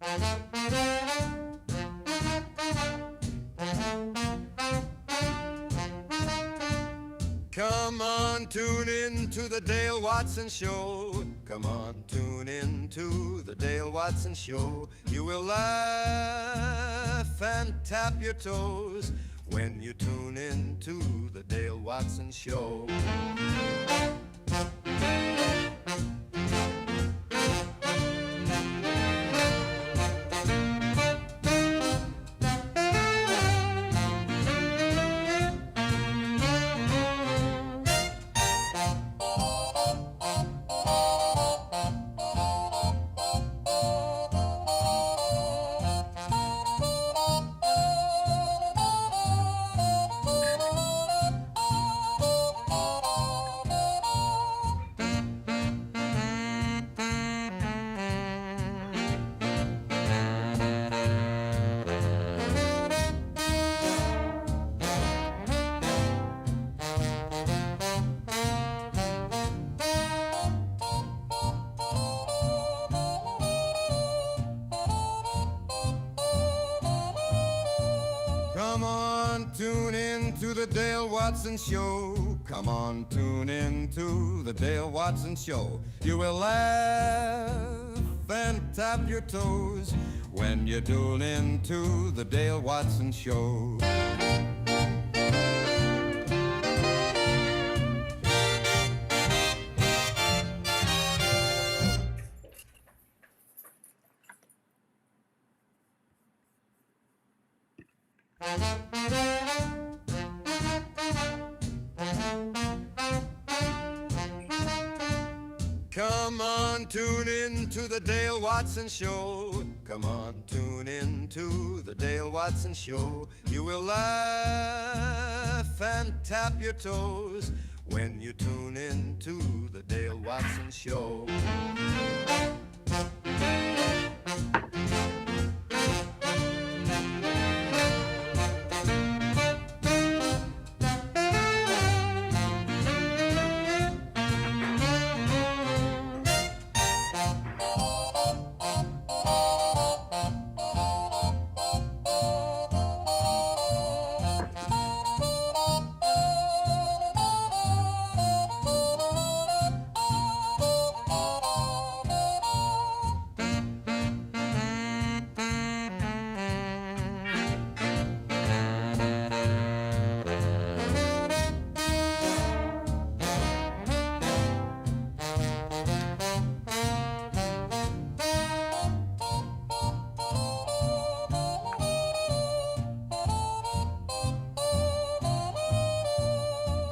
Come on, tune in to the Dale Watson Show. Come on, tune in to the Dale Watson Show. You will laugh and tap your toes when you tune in to the Dale Watson Show. Come on, tune in to the Dale Watson Show. Come on, tune in to the Dale Watson Show. You will laugh and tap your toes when you tune in to the Dale Watson Show. Come on, tune in to the Dale Watson Show. Come on, tune in to the Dale Watson Show. You will laugh and tap your toes when you tune in to the Dale Watson Show.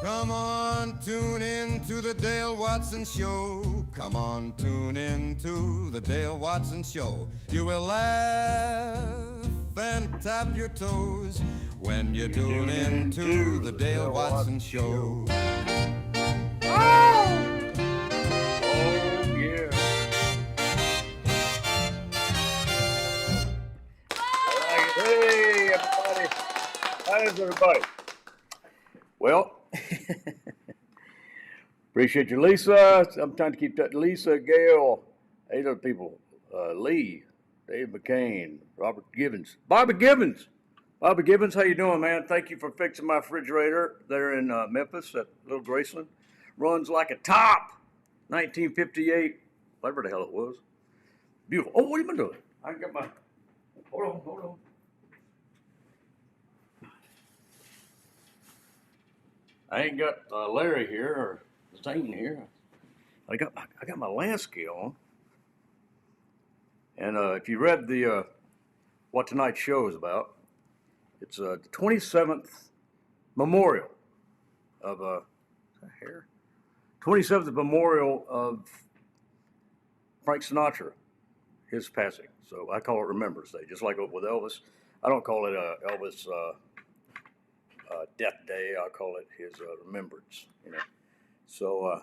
Come on, tune in to the Dale Watson Show. Come on, tune in to the Dale Watson Show. You will laugh and tap your toes when you tune in to the Dale Watson Show. Oh, yeah. Hey, everybody. How's everybody? Well, appreciate you, Lisa. I'm trying to keep that. Lisa, Gail, 8 other people. Lee, Dave McCain, Robert Gibbons. Bobby Gibbons. Bobby Gibbons, how you doing, man? Thank you for fixing my refrigerator there in Memphis at Little Graceland. Runs like a top. 1958, whatever the hell it was. Beautiful. Oh, what have you been doing? I got my, hold on. I ain't got Larry here or Zane here. I got my land scale on. And if you read the what tonight's show is about, it's the 27th memorial of is that hair? 27th memorial of Frank Sinatra, his passing. So I call it Remembrance Day, just like with Elvis. I don't call it Elvis Death Day. I call it his remembrance. You know. So,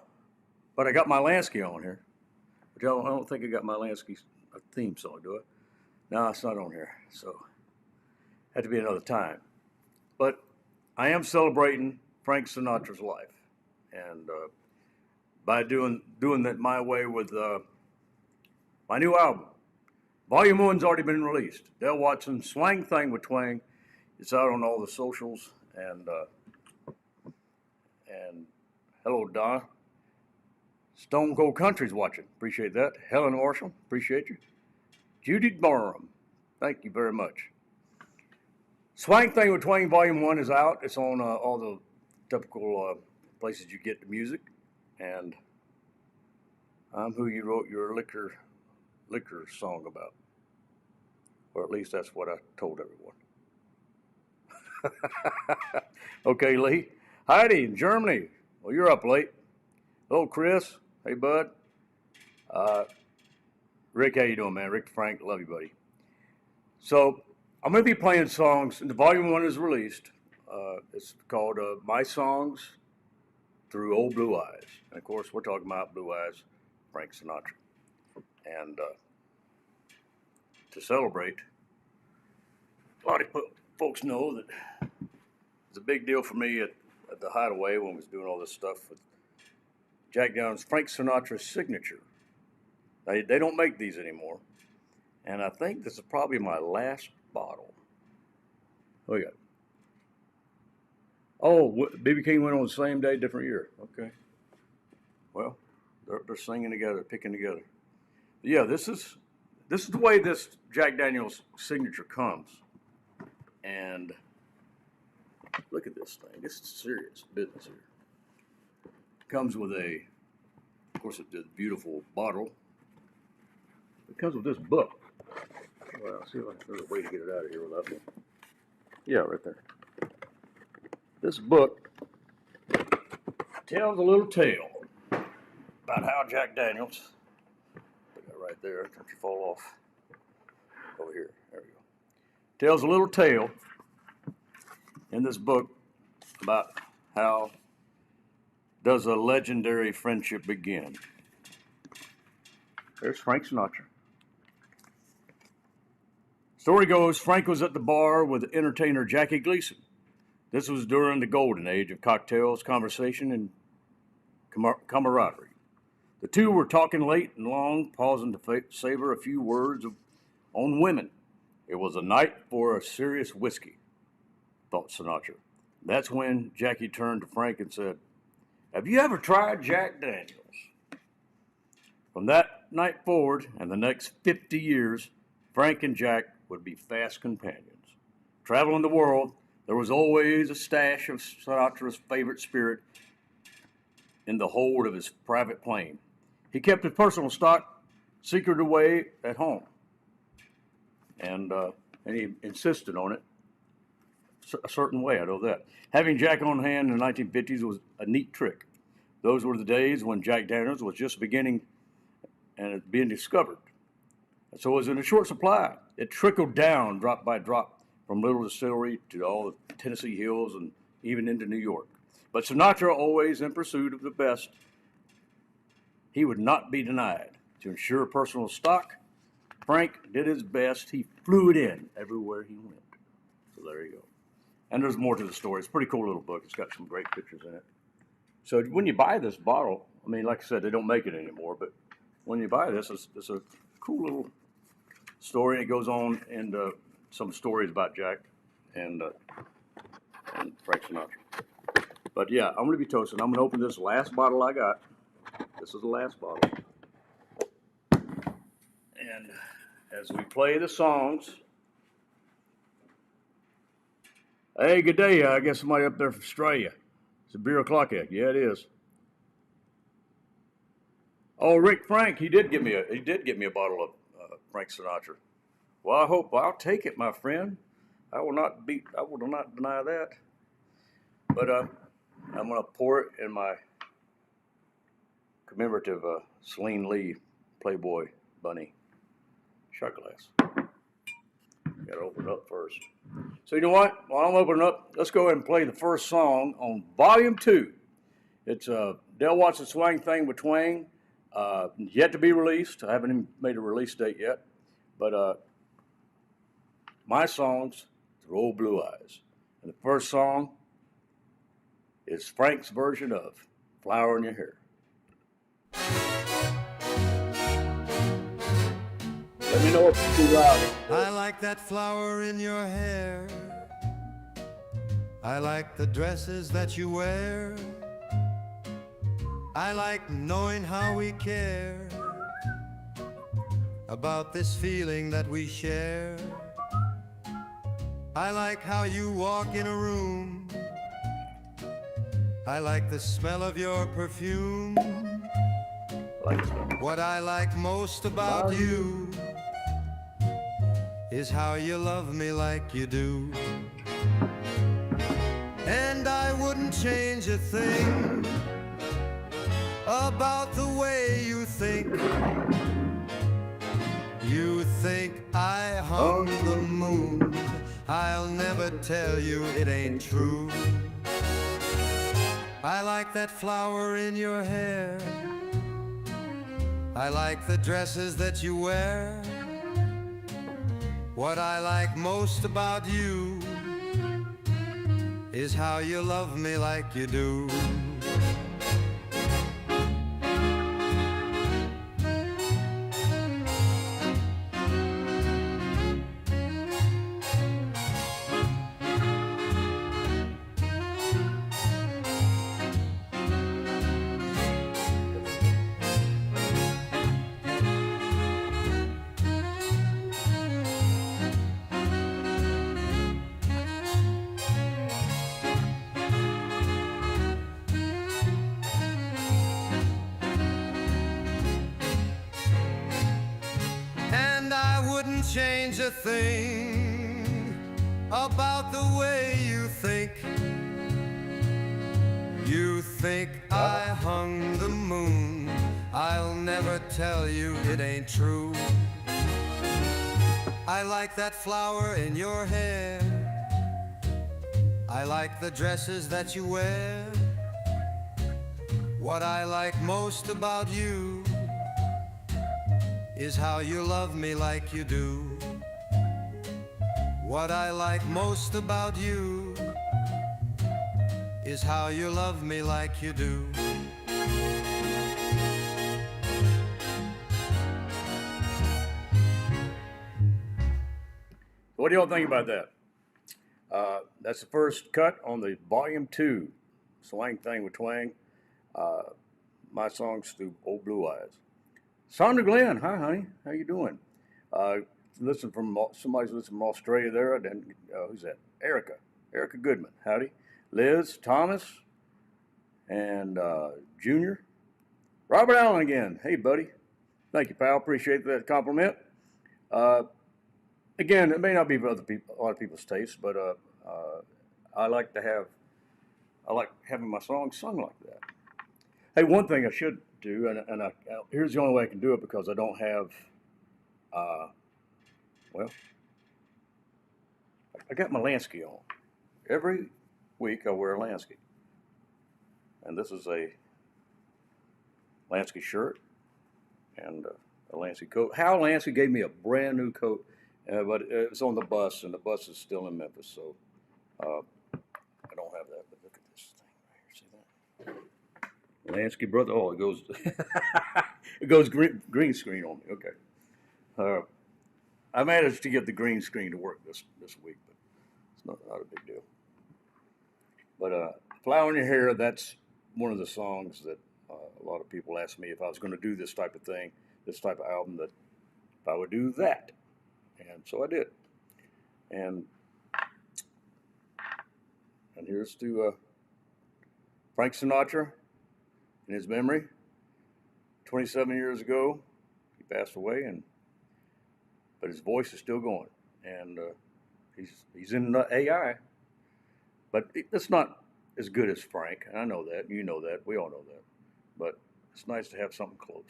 but I got my Lansky on here. But I don't think I got my Lansky theme song, do I? No, it's not on here. So, had to be another time. But I am celebrating Frank Sinatra's life, and by doing that my way with my new album, Volume 1's already been released. Dale Watson, Swang, Thang with Twang. It's out on all the socials. And hello, Donna. Stone Cold Country's watching. Appreciate that. Helen Marshall, appreciate you. Judy Barham, thank you very much. Swang Thing with Twang Volume 1 is out. It's on all the typical places you get the music. And I'm who you wrote your liquor song about. Or at least that's what I told everyone. Okay, Lee. Heidi in Germany. Well, you're up late. Hello, Chris. Hey, bud. Rick, how you doing, man? Rick Frank, love you, buddy. So I'm going to be playing songs, and the Volume 1 is released. It's called My Songs Through Old Blue Eyes. And, of course, we're talking about Blue Eyes, Frank Sinatra. And to celebrate, a lot of folks know that it's a big deal for me at the Hideaway when we was doing all this stuff with Jack Daniel's Frank Sinatra's signature. They don't make these anymore. And I think this is probably my last bottle. What we got? Oh, B.B. King went on the same day, different year. Okay. Well, they're singing together, picking together. But yeah, this is the way this Jack Daniel's signature comes. And look at this thing. This is serious business here. Comes with of course, it's a beautiful bottle. It comes with this book. Well, see if there's a way to get it out of here without me. Yeah, right there. This book tells a little tale about how Jack Daniels, put that right there, don't you fall off. Over here, there we go. Tells a little tale in this book about how does a legendary friendship begin. There's Frank Sinatra. Story goes, Frank was at the bar with entertainer Jackie Gleason. This was during the golden age of cocktails, conversation, and camaraderie. The two were talking late and long, pausing to savor a few words on women. It was a night for a serious whiskey, thought Sinatra. That's when Jackie turned to Frank and said, "Have you ever tried Jack Daniels?" From that night forward and the next 50 years, Frank and Jack would be fast companions. Traveling the world, there was always a stash of Sinatra's favorite spirit in the hold of his private plane. He kept his personal stock secret away at home. And he insisted on it a certain way, I know that. Having Jack on hand in the 1950s was a neat trick. Those were the days when Jack Daniels was just beginning and being discovered. And so it was in a short supply. It trickled down drop by drop from Little Distillery to all the Tennessee hills and even into New York. But Sinatra, always in pursuit of the best, he would not be denied. To ensure personal stock, Frank did his best. He flew it in everywhere he went. So there you go. And there's more to the story. It's a pretty cool little book. It's got some great pictures in it. So when you buy this bottle, I mean, like I said, they don't make it anymore, but when you buy this, it's a cool little story. It goes on into some stories about Jack and Frank Sinatra. But yeah, I'm going to be toasting. I'm going to open this last bottle I got. This is the last bottle. And as we play the songs, hey, good day. I guess somebody up there from Australia. It's a beer o'clock egg. Yeah, it is. Oh, Rick Frank, he did give me a bottle of Frank Sinatra. Well, I'll take it, my friend. I will not deny that. But I'm going to pour it in my commemorative Celine Lee Playboy Bunny shot glass. Got to open it up first. So you know what? While I'm opening up, let's go ahead and play the first song on Volume 2. It's Dale Watson Swang Thing with Twang. Yet to be released. I haven't even made a release date yet. But My Songs Through Old Blue Eyes. And the first song is Frank's version of Flower in Your Hair. Let me know if it's too loud. I like that flower in your hair. I like the dresses that you wear. I like knowing how we care about this feeling that we share. I like how you walk in a room. I like the smell of your perfume. What I like most about you is how you love me like you do. And I wouldn't change a thing about the way you think. You think I hung the moon. I'll never tell you it ain't true. I like that flower in your hair. I like the dresses that you wear. What I like most about you is how you love me like you do. Change a thing about the way you think. You think I hung the moon. I'll never tell you it ain't true. I like that flower in your hair. I like the dresses that you wear. What I like most about you is how you love me like you do. What I like most about you is how you love me like you do. What do y'all think about that? That's the first cut on the Volume 2 Swang Thing with Twang. My songs through Old Blue Eyes. Sandra Glenn, hi honey, how you doing? Listen from somebody's listening from Australia there. Then who's that? Erica Goodman, howdy. Liz Thomas and Junior. Robert Allen again, hey buddy. Thank you, pal. Appreciate that compliment. Again, it may not be for other people, a lot of people's taste, but I like having my songs sung like that. Hey, one thing I should do, and here's the only way I can do it because I don't have, I got my Lansky on. Every week I wear a Lansky. And this is a Lansky shirt and a Lansky coat. Hal Lansky gave me a brand new coat, but it was on the bus, and the bus is still in Memphis, so I don't have that. But look at this thing right here. See that? Lansky brother. Oh, it goes. It goes green screen on me. Okay. I managed to get the green screen to work this week, but it's not a big deal. But Flower in Your Hair, that's one of the songs that a lot of people asked me if I was going to do this type of thing, this type of album, that if I would do that. And so I did. And here's to Frank Sinatra in his memory. 27 years ago, he passed away, but his voice is still going. And he's in AI, but it's not as good as Frank. And I know that, you know that, we all know that. But it's nice to have something close.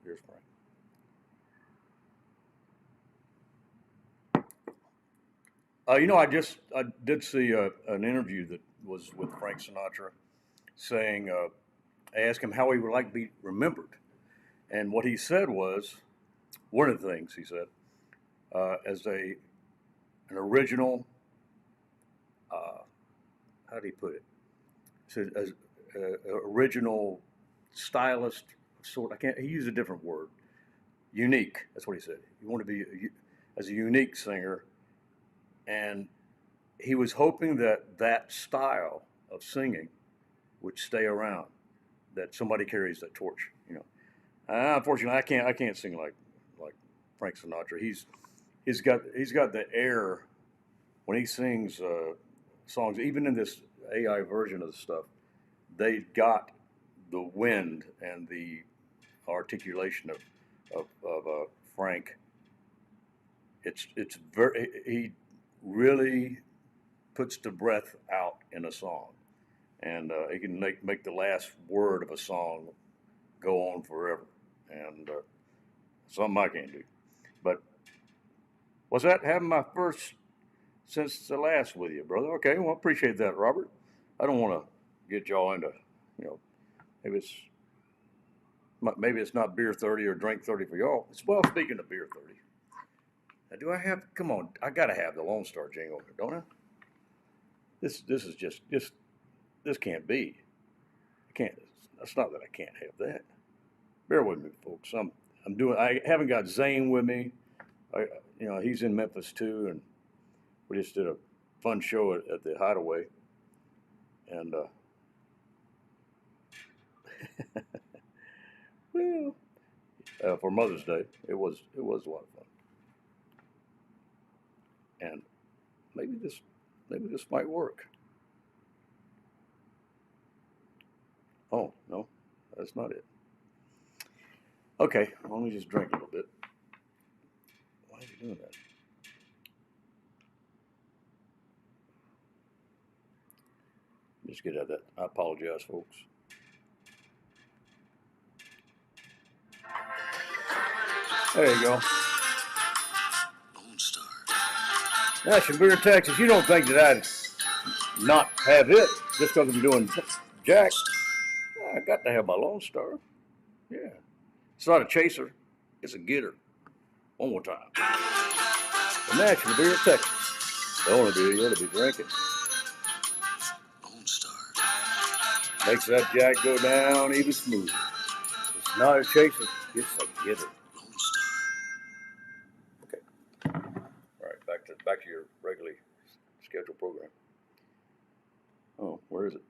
Here's Frank. I did see an interview that was with Frank Sinatra saying, I asked him how he would like to be remembered. And what he said was, one of the things he said, as an original, how do you put it? He said, as original stylist sort. He used a different word, unique. That's what he said. You want to be as a unique singer, and he was hoping that that style of singing would stay around, that somebody carries that torch. Unfortunately, I can't sing like Frank Sinatra. He's got the air when he sings songs. Even in this AI version of the stuff, they got the wind and the articulation of Frank. It's very, he really puts the breath out in a song, and he can make the last word of a song go on forever, and something I can't do. But was that having my first since the last with you, brother? Okay, well, appreciate that, Robert. I don't want to get y'all into, you know, maybe it's not beer 30 or drink 30 for y'all. Well, speaking of beer 30, now do I have? Come on, I gotta have the Lone Star jingle, don't I? This is just this can't be. I can't. It's not that I can't have that. Bear with me, folks. I haven't got Zane with me. He's in Memphis too, and we just did a fun show at the Hideaway, and well, for Mother's Day, it was a lot of fun, and maybe this might work. Oh no, that's not it. Okay, let me just drink a little bit. Why are you doing that? Just get out of that. I apologize, folks. There you go. Lone Star. That's in Beer, Texas. You don't think that I'd not have it just because I'm doing Jack? I got to have my Lone Star. Yeah. It's not a chaser. It's a getter. One more time. The National Beer, Texas. The only beer you ought to be drinking. Lone Star. Makes that Jack go down even smoother. It's not a chaser. It's a getter. Lone Star. Okay. All right. Back to your regularly scheduled program. Oh, where is it?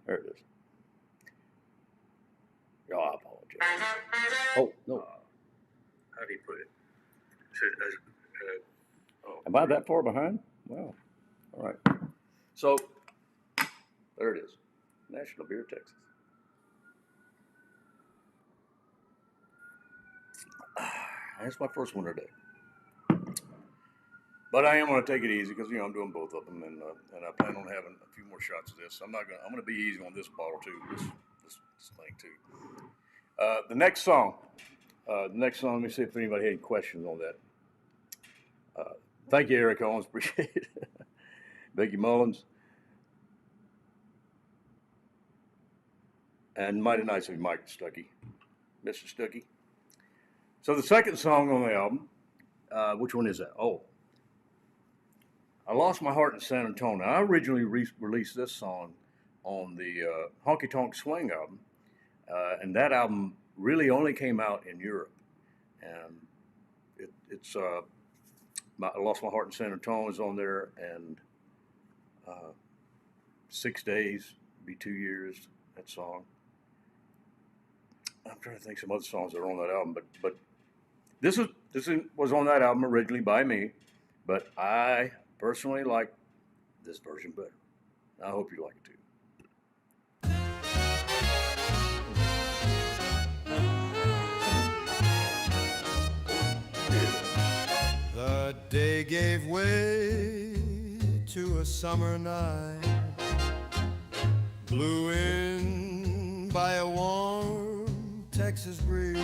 There it is. Oh, I apologize. Oh, no. How do you put it? Am I that far behind? Wow. All right. So, there it is. National Beer, Texas. That's my first one today. But I am going to take it easy because I'm doing both of them, and I plan on having a few more shots of this. I'm going to be easy on this bottle too. This thing too. The next song. Let me see if anybody had any questions on that. Thank you, Eric Owens. Appreciate it. Becky Mullins. And mighty nice of you, Mike Stuckey. Mr. Stuckey. So the second song on the album, which one is that? Oh, I Lost My Heart in San Antonio. I originally released this song on the Honky Tonk Swang album, and that album really only came out in Europe. And it's I Lost My Heart in San Antonio is on there, and 6 Days, be 2 years, that song. I'm trying to think some other songs that are on that album, but this was on that album originally by me, but I personally like this version better. I hope you like it too. The day gave way to a summer night, blew in by a warm Texas breeze.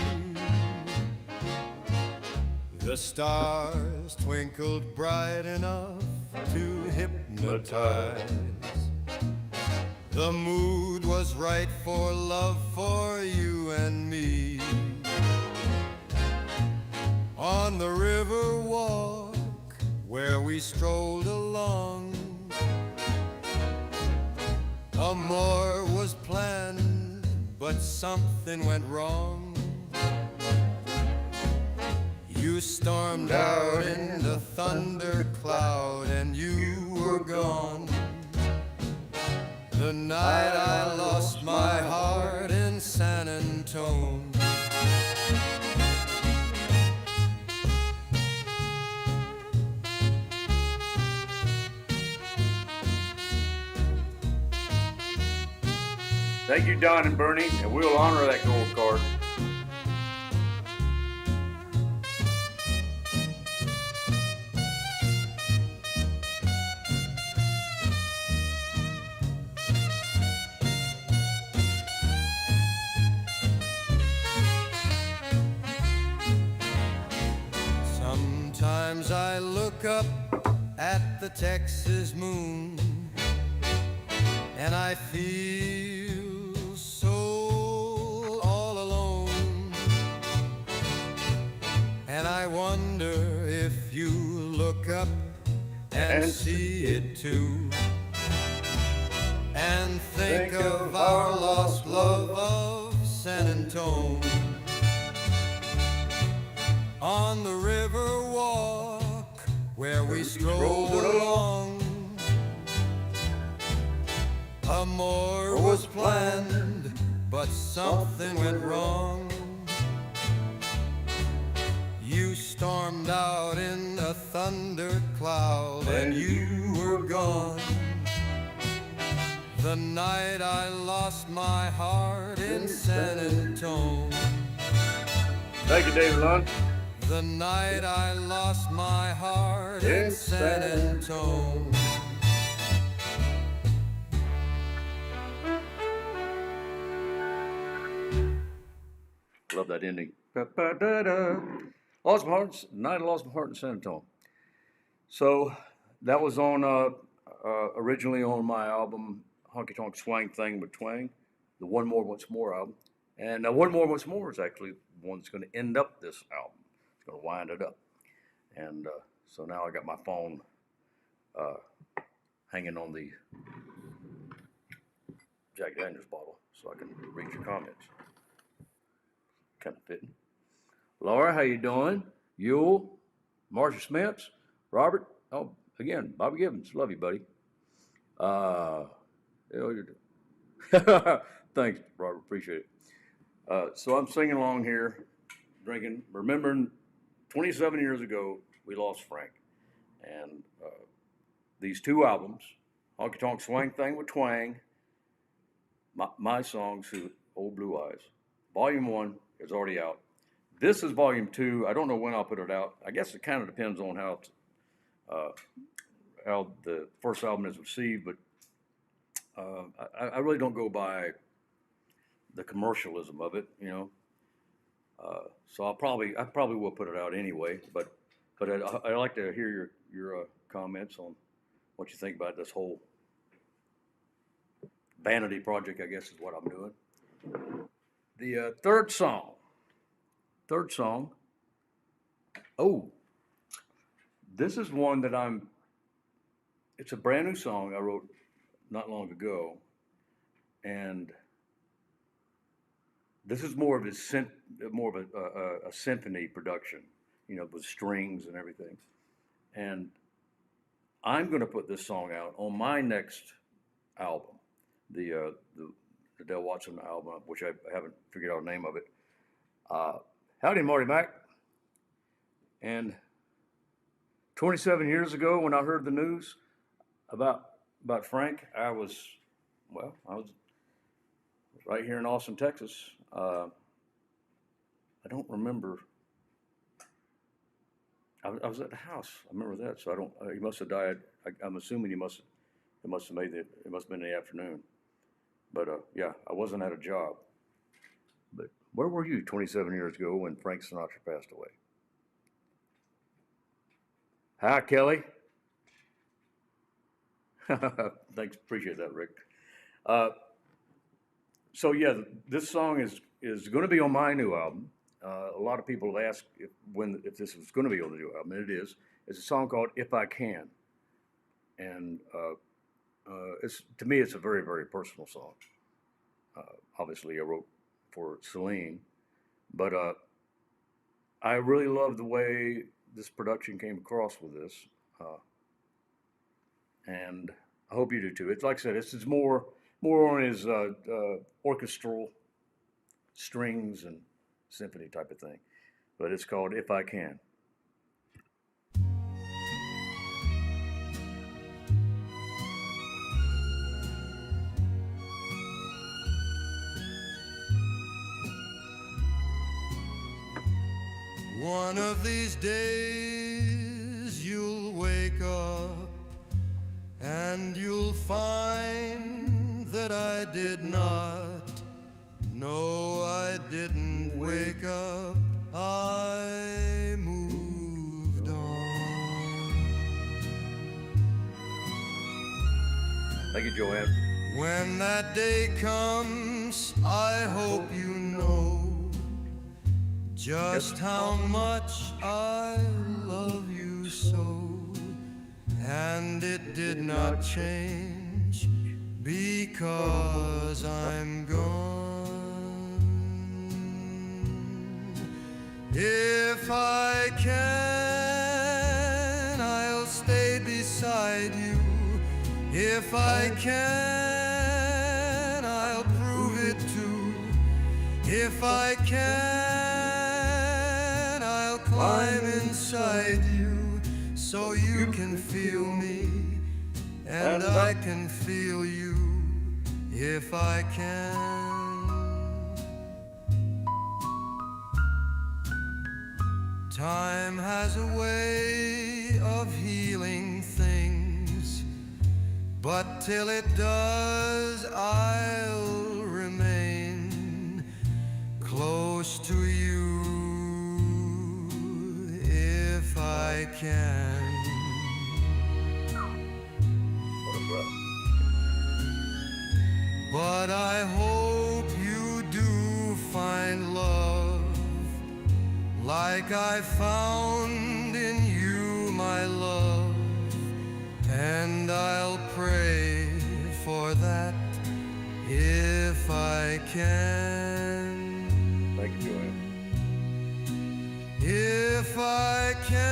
The stars twinkled bright enough to hypnotize. The mood was right for love for you and me. On the river walk where we strolled along, Amor was planned, but something went wrong. You stormed out in the thundercloud and you were gone. The night I lost my heart in San Antone. Thank you, Don and Bernie, and we'll honor that gold card. Sometimes I look up at the Texas moon and I feel so all alone. And I wonder if you look up and see it too, and think of our lost love of San Antone. On the river walk where we strolled along, more was planned, but something went wrong. You stormed out in a thundercloud and you were gone. The night I lost my heart in San Antone. Thank you, David Lund. The night I lost my heart in San Antone. Love that ending. Ba-ba-da-da. Lost my heart. Night I lost my heart in San Antone. So that was on originally on my album Honky Tonk Swang Thing with Twang, the One More Once More album, and One More Once More is actually the one that's going to end up this album. It's going to wind it up, and so now I got my phone hanging on the Jack Daniels bottle so I can read your comments. Kind of fitting. Laura, how you doing? Yule, Marcia Smiths, Robert. Oh, again, Bobby Gibbons. Love you, buddy. Thanks, Robert. Appreciate it. So I'm singing along here, drinking, remembering 27 years ago we lost Frank, and these two albums, Honky Tonk Swang Thing with Twang, my songs, Old Blue Eyes, Volume 1 is already out. This is Volume 2. I don't know when I'll put it out. I guess it kind of depends on how the first album is received, but I really don't go by the commercialism of it, you know. So I probably will put it out anyway. But I'd like to hear your comments on what you think about this whole vanity project, I guess is what I'm doing. The third song. Oh, this is one that it's a brand new song I wrote not long ago, and this is more of a symphony production, you know, with strings and everything. And I'm going to put this song out on my next album, the Dale Watson album, which I haven't figured out the name of it. Howdy, Marty Mac. And 27 years ago, when I heard the news about Frank, I was right here in Austin, Texas. I don't remember. I was at the house. I remember that. So I don't. He must have died. I'm assuming it must have been in the afternoon. But yeah, I wasn't at a job. But where were you 27 years ago when Frank Sinatra passed away? Hi, Kelly. Thanks, appreciate that, Rick. So yeah, this song is going to be on my new album. A lot of people have asked if this was going to be on the new album, and it is. It's a song called "If I Can," and to me it's a very, very personal song. Obviously, I wrote for Celine, but I really love the way this production came across with this, uh, and I hope you do too. It's like I said, it's more on his orchestral strings and symphony type of thing, but it's called "If I Can." One of these days you'll wake up and you'll find that I did not. No, I didn't wake up. I moved on. Thank you, Joanne. When that day comes, I hope you know just how much I love you so. And it did not change because I'm gone. If I can, I'll stay beside you. If I can, I'll prove it too. If I can, I'll climb inside you so you can feel me and I can feel you if I can. Time has a way of healing things, but till it does, I'll remain close to you if I can. But I hope you do find love like I found in you, my love, and I'll pray for that if I can. Thank you, Joanne. If I can,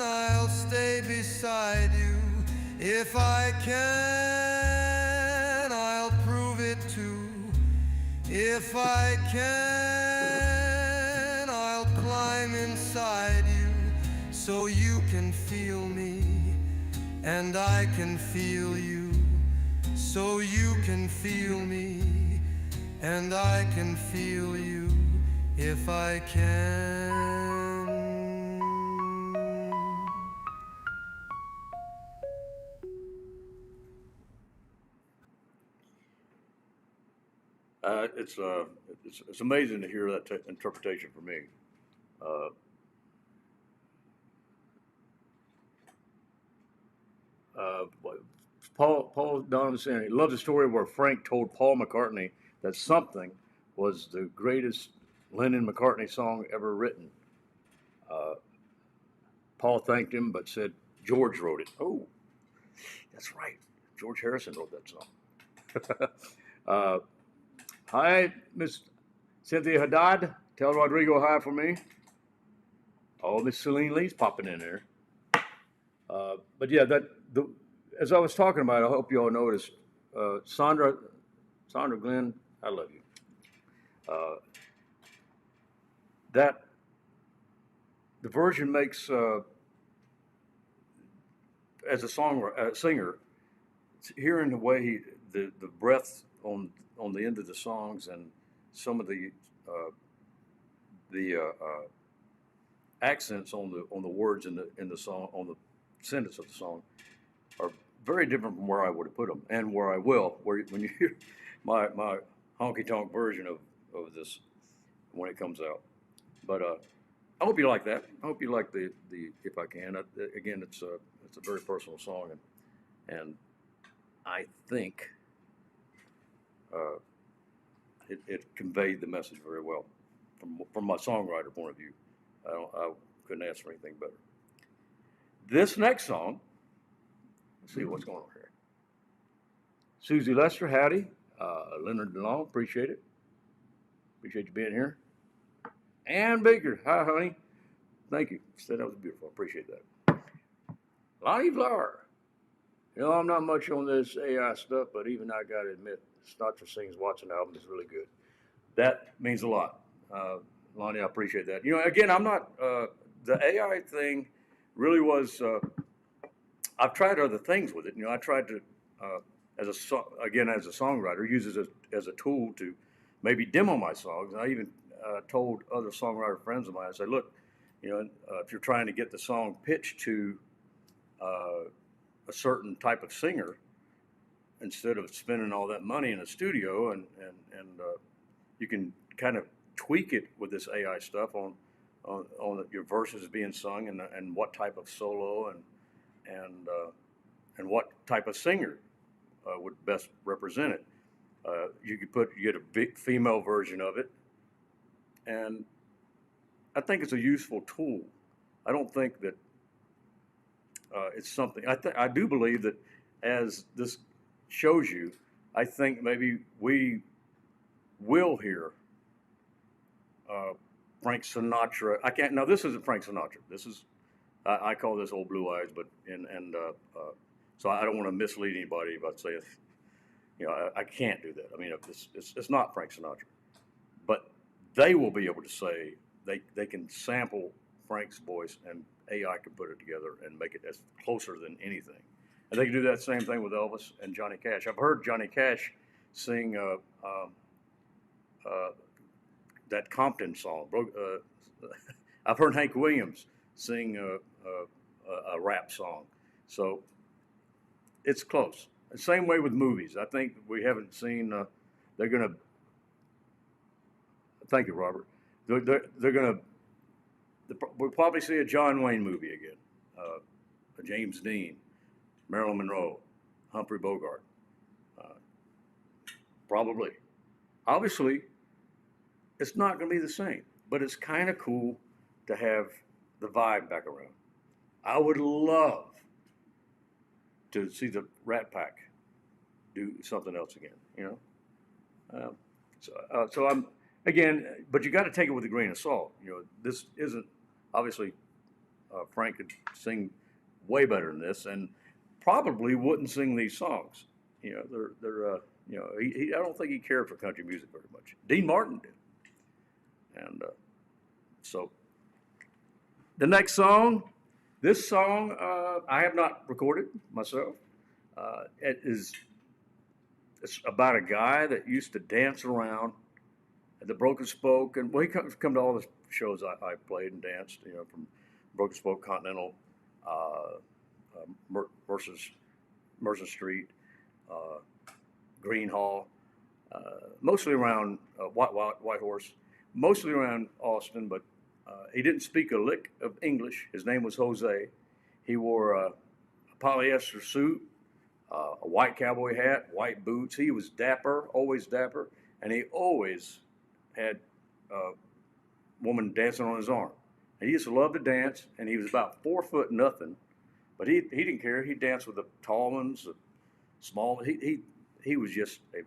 I'll stay beside you. If I can, I'll prove it too. If I can, I'll climb inside you so you can feel me and I can feel you. So you can feel me and I can feel you if I can. It's amazing to hear that interpretation from me. Uh, uh, Paul Donovan saying he loves the story where Frank told Paul McCartney that "Something" was the greatest Lennon-McCartney song ever written. Uh, Paul thanked him, but said George wrote it. Oh, that's right. George Harrison wrote that song. Hi, Miss Cynthia Haddad. Tell Rodrigo hi for me. Oh, Miss Celine Lee's popping in there. But yeah, as I was talking about, I hope you all noticed, Sandra Glenn, I love you. That the version makes as a singer, hearing the way the breath on the end of the songs and some of the accents on the words in the song, on the sentence of the song, are very different from where I would have put them and where I will. When you hear my honky tonk version of this when it comes out, but I hope you like that. I hope you like the If I Can. Again, it's a very personal song, and I think it conveyed the message very well from my songwriter point of view. I couldn't ask for anything better. This next song, let's see what's going on here. Susie Lester, howdy. Leonard DeLong, appreciate it. Appreciate you being here. Ann Baker. Hi, honey. Thank you. Said that was beautiful. Appreciate that. Lonnie Flower. You know, I'm not much on this AI stuff, but even I got to admit, Sinatra Sings Watson album is really good. That means a lot. Lonnie, I appreciate that. You know, again, I'm not, the AI thing really was, I've tried other things with it. You know, I tried to, as a songwriter, use it as a tool to maybe demo my songs. And I even told other songwriter friends of mine, I said, look, you know, if you're trying to get the song pitched to a certain type of singer, instead of spending all that money in a studio, and you can kind of tweak it with this AI stuff on your verses being sung, and what type of solo and what type of singer would best represent it. You get a big female version of it, and I think it's a useful tool. I don't think that it's something. I do believe that, as this shows you, I think maybe we will hear Frank Sinatra. I can't. Now, this isn't Frank Sinatra. This is, I call this Old Blue Eyes, but so I don't want to mislead anybody about saying, you know, I can't do that. I mean, it's not Frank Sinatra, but they will be able to say they can sample Frank's voice, and AI can put it together and make it as closer than anything. And they can do that same thing with Elvis and Johnny Cash. I've heard Johnny Cash sing that Compton song. I've heard Hank Williams sing a rap song. So it's close. The same way with movies. I think we haven't seen, they're going to, thank you, Robert. They're going to, we'll probably see a John Wayne movie again, a James Dean, Marilyn Monroe, Humphrey Bogart. Probably. Obviously, it's not going to be the same, but it's kind of cool to have the vibe back around. I would love to see the Rat Pack do something else again, you know? So I'm, again, but you got to take it with a grain of salt. You know, this isn't, obviously, Frank could sing way better than this, and probably wouldn't sing these songs. You know, they're you know, I don't think he cared for country music very much. Dean Martin did. And so the next song, this song, I have not recorded myself. It's about a guy that used to dance around at the Broken Spoke, and well, he come to all the shows I played and danced, you know, from Broken Spoke, Continental, Mercer Street, Green Hall, mostly around White Horse, mostly around Austin, but he didn't speak a lick of English. His name was Jose. He wore a polyester suit, a white cowboy hat, white boots. He was dapper, always dapper, and he always had a woman dancing on his arm. And he just loved to dance, and he was about 4 foot nothing, but he didn't care. He danced with the tall ones, the small. He was just he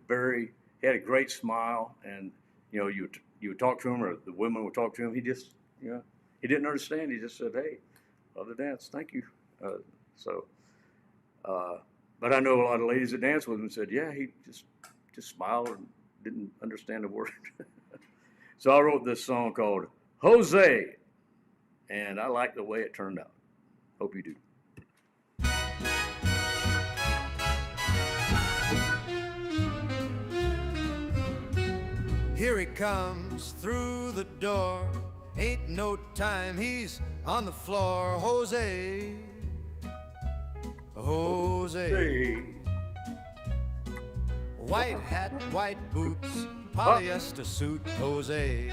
had a great smile, and you know, you would talk to him, or the women would talk to him. He just, you know, he didn't understand. He just said, "Hey, love to dance, thank you." But I know a lot of ladies that danced with him said, "Yeah, he just smiled and didn't understand a word." So I wrote this song called Jose, and I like the way it turned out. Hope you do. Here he comes through the door. Ain't no time, he's on the floor. Jose, Jose. White hat, white boots, polyester suit, Jose.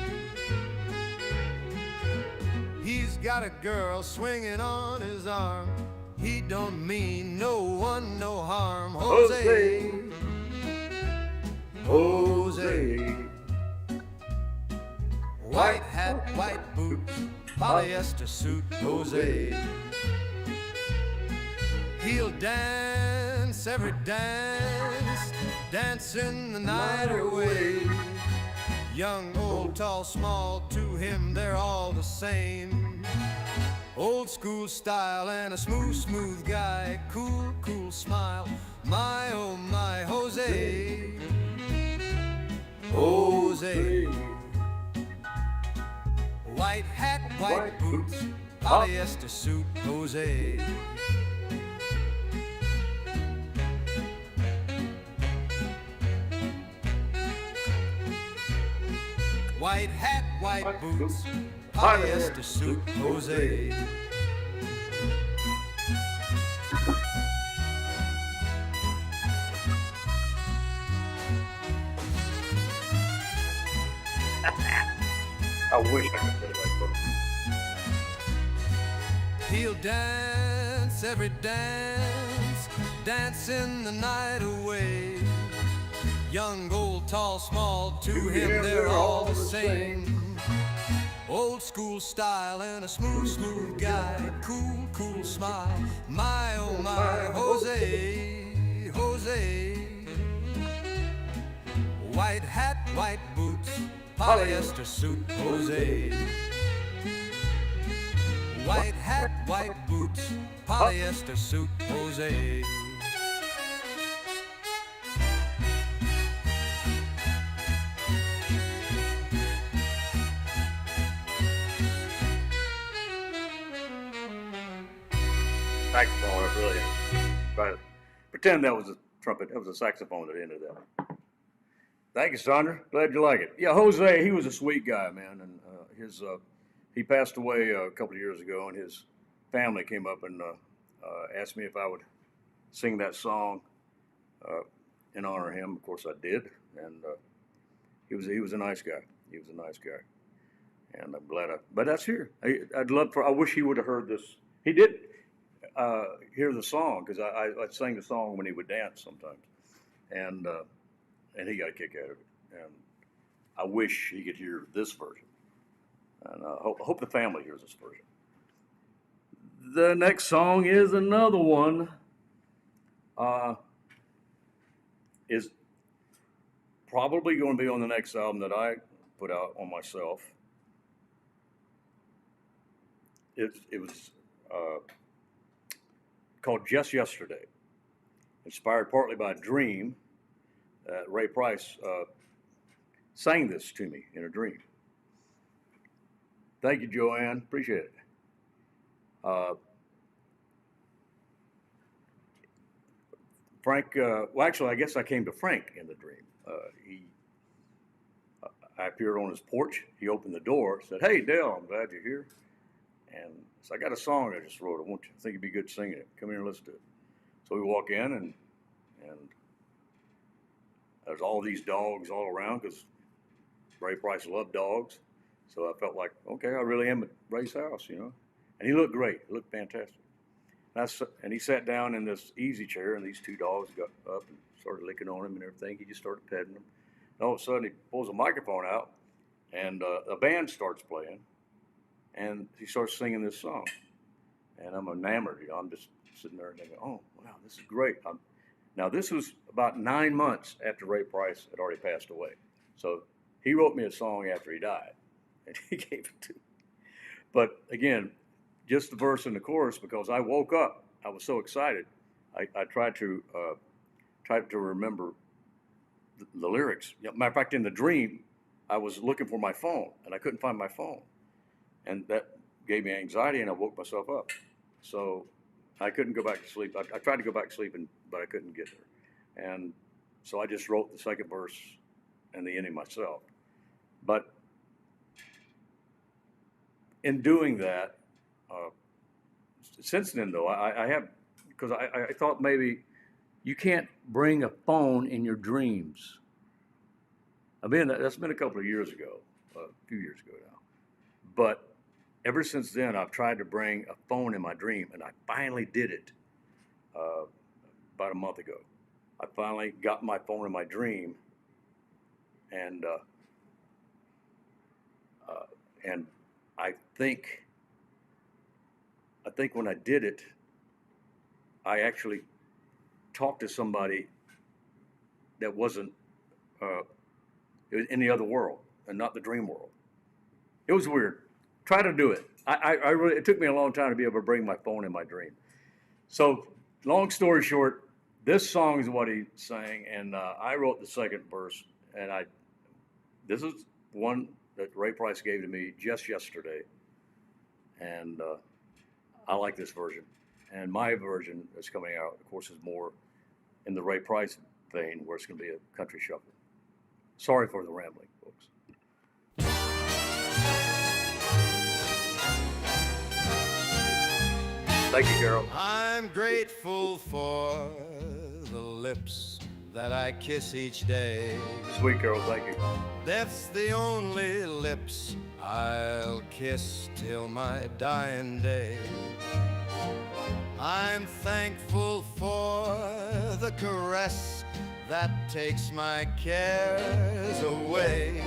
He's got a girl swinging on his arm. He don't mean no one no harm. Jose, Jose. White hat, white boots, polyester suit, Jose. He'll dance every dance, dancing the night away. Young, old, old, tall, small, to him they're all the same. Old school style and a smooth, smooth guy, cool, cool smile. My, oh my, Jose, Jose. White hat, white boots, polyester suit, Jose. White hat, white boots, polyester suit, Jose. I wish I could play like that. He'll dance every dance, dancing the night away. Young, old, tall, small, to him they're all the same. Old school style and a smooth, smooth guy, cool, cool smile. My, oh my, Jose, Jose. White hat, white boots, polyester suit, Jose. White hat, white boots, polyester suit, Jose. Saxophone, I really try to pretend that was a trumpet. That was a saxophone that ended that. Thank you, Sandra. Glad you like it. Yeah, Jose, he was a sweet guy, man, and he passed away a couple of years ago, and his family came up and asked me if I would sing that song in honor of him. Of course, I did, and he was a nice guy. He was a nice guy, and I'm glad but that's here. I wish he would have heard this. He did hear the song because I sang the song when he would dance sometimes, and he got a kick out of it. And I wish he could hear this version, and I hope the family hears this version. The next song is another one. Is probably going to be on the next album that I put out on myself. It was called Just Yesterday, inspired partly by a dream. Ray Price sang this to me in a dream. Thank you, Joanne. Appreciate it. Frank, well, actually, I guess I came to Frank in the dream. I appeared on his porch. He opened the door, said, "Hey, Dale, I'm glad you're here." And so I got a song I just wrote. I think it'd be good singing it. Come here and listen to it. So we walk in, and there's all these dogs all around because Ray Price loved dogs. So I felt like, okay, I really am at Ray's house, you know. And he looked great. He looked fantastic. And he sat down in this easy chair, and these two dogs got up and started licking on him and everything. He just started petting them. And all of a sudden, he pulls a microphone out, and a band starts playing, and he starts singing this song. And I'm enamored. You know, I'm just sitting there and thinking, oh, wow, this is great. Now, this was about 9 months after Ray Price had already passed away. So he wrote me a song after he died, and he gave it to me. But again, just the verse and the chorus, because I woke up, I was so excited. I tried to remember the lyrics. Matter of fact, in the dream, I was looking for my phone, and I couldn't find my phone. And that gave me anxiety, and I woke myself up. So I couldn't go back to sleep. I tried to go back to sleep, but I couldn't get there. And so I just wrote the second verse and the ending myself. But in doing that, since then, though, I have, because I thought maybe you can't bring a phone in your dreams. That's been a couple of years ago, a few years ago now. But ever since then, I've tried to bring a phone in my dream, and I finally did it about a month ago. I finally got my phone in my dream, and I think when I did it, I actually talked to somebody that wasn't in the other world. and not the dream world. It was weird. Try to do it. I really, it took me a long time to be able to bring my phone in my dream. So, long story short, this song is what he sang, and I wrote the second verse, and this is one that Ray Price gave to me just yesterday, and I like this version. And my version that's coming out, of course, is more in the Ray Price vein, where it's going to be a country shuffle. Sorry for the rambling, folks. Thank you, Carol. I'm grateful for the lips that I kiss each day. Sweet Carol, thank you. That's the only lips I'll kiss till my dying day. I'm thankful for the caress that takes my cares away.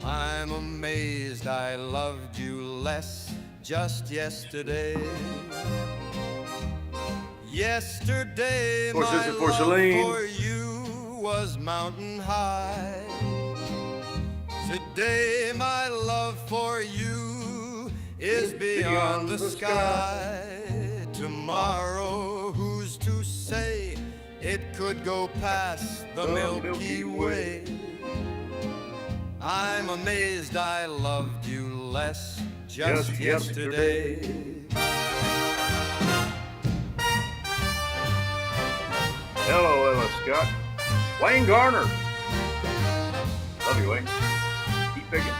I'm amazed I loved you less just yesterday. Yesterday, Of course, my this is for love Celine. for you was mountain high. Today, my love for you is beyond the sky. Tomorrow, who's to say it could go past the Milky Way? I'm amazed I loved you less just yesterday. Hello, Ella Scott. Wayne Garner. Love you, Wayne. Keep picking.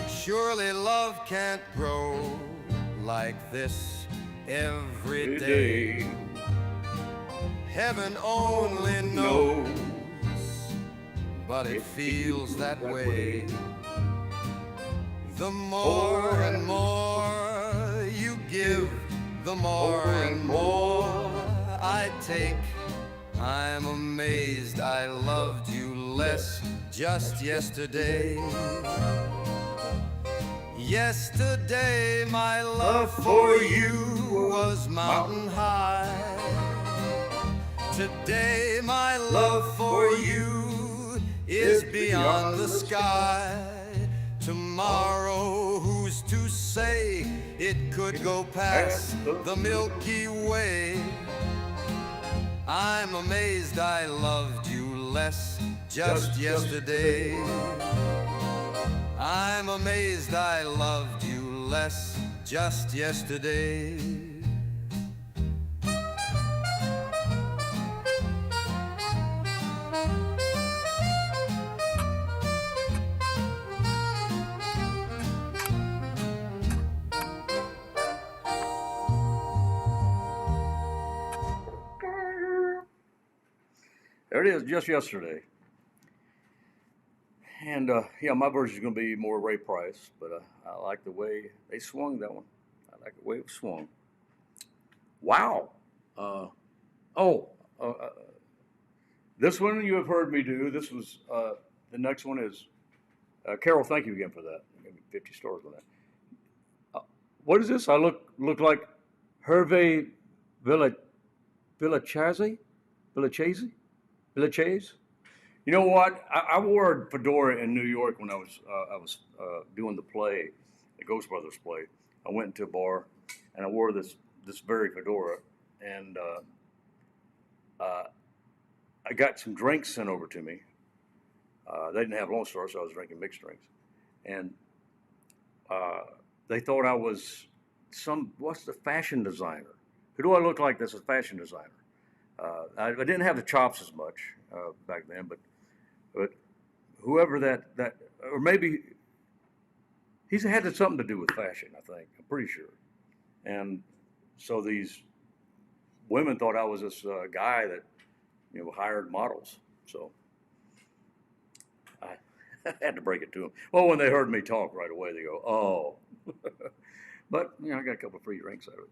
Surely love can't grow like this every day. Heaven only knows, but it feels that way. The more and more you give, the more and more I take. I'm amazed I loved you less just yesterday. Yesterday, my love for you was mountain high. Today, my love for you is beyond the sky. Tomorrow, who's to say it could go past the Milky Way? I'm amazed I loved you less just yesterday. I'm amazed I loved you less just yesterday. There it is, just yesterday. And yeah, my version is going to be more Ray Price, but I like the way they swung that one. I like the way it swung. Wow. This one you have heard me do. This was the next one is Carol. Thank you again for that. Maybe 50 stars on that. What is this? I look like Hervé Villachese. You know what? I wore a fedora in New York when I was doing the play, the Ghost Brothers play. I went into a bar and I wore this very fedora, and I got some drinks sent over to me. They didn't have Lone Star, so I was drinking mixed drinks, and they thought I was what's the fashion designer? Who do I look like that's a fashion designer? I didn't have the chops as much back then, but whoever that or maybe he's had something to do with fashion. I think I'm pretty sure, and so these women thought I was this guy that hired models. So I had to break it to them. Well, when they heard me talk right away, they go, "Oh," but I got a couple of free drinks out of it.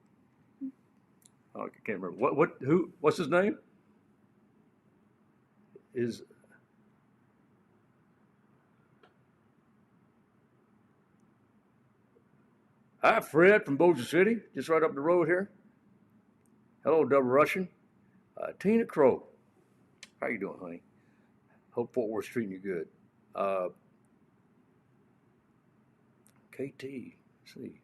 Oh, I can't remember what's his name? is Hi, Fred from Bossier City, just right up the road here. Hello, Double Russian. Tina Crow. How you doing, honey? Hope Fort Worth's treating you good. KT, let's see.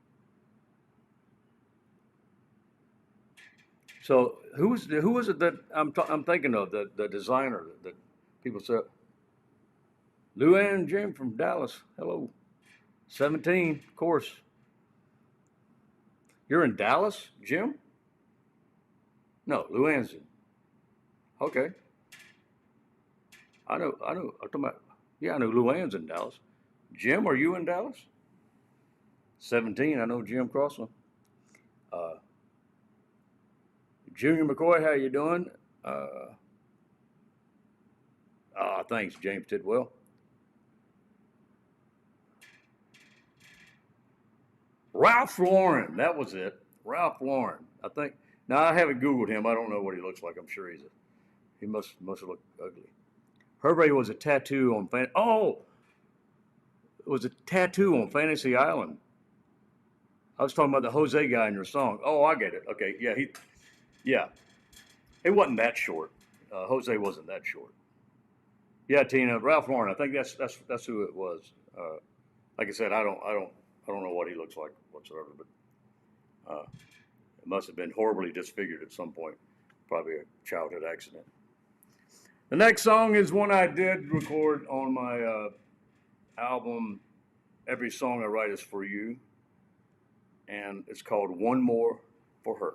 So who was it that I'm thinking of, the designer that people said? Luann Jim from Dallas. Hello. 17, of course. You're in Dallas, Jim? No, Luann's in. Okay. I know. I'm talking about, yeah, I know Luann's in Dallas. Jim, are you in Dallas? 17, I know Jim Crossland. Junior McCoy, how you doing? Thanks, James Tidwell. Ralph Lauren, that was it. Ralph Lauren, I think. Now I haven't Googled him. I don't know what he looks like. I'm sure he must look ugly. Hervey was a tattoo on it was a tattoo on Fantasy Island. I was talking about the Jose guy in your song. Oh, I get it. Okay, yeah. It wasn't that short. Jose wasn't that short. Yeah, Tina, Ralph Lauren. I think that's who it was. Like I said, I don't know what he looks like whatsoever, but it must have been horribly disfigured at some point. Probably a childhood accident. The next song is one I did record on my album, Every Song I Write Is For You, and it's called One More For Her.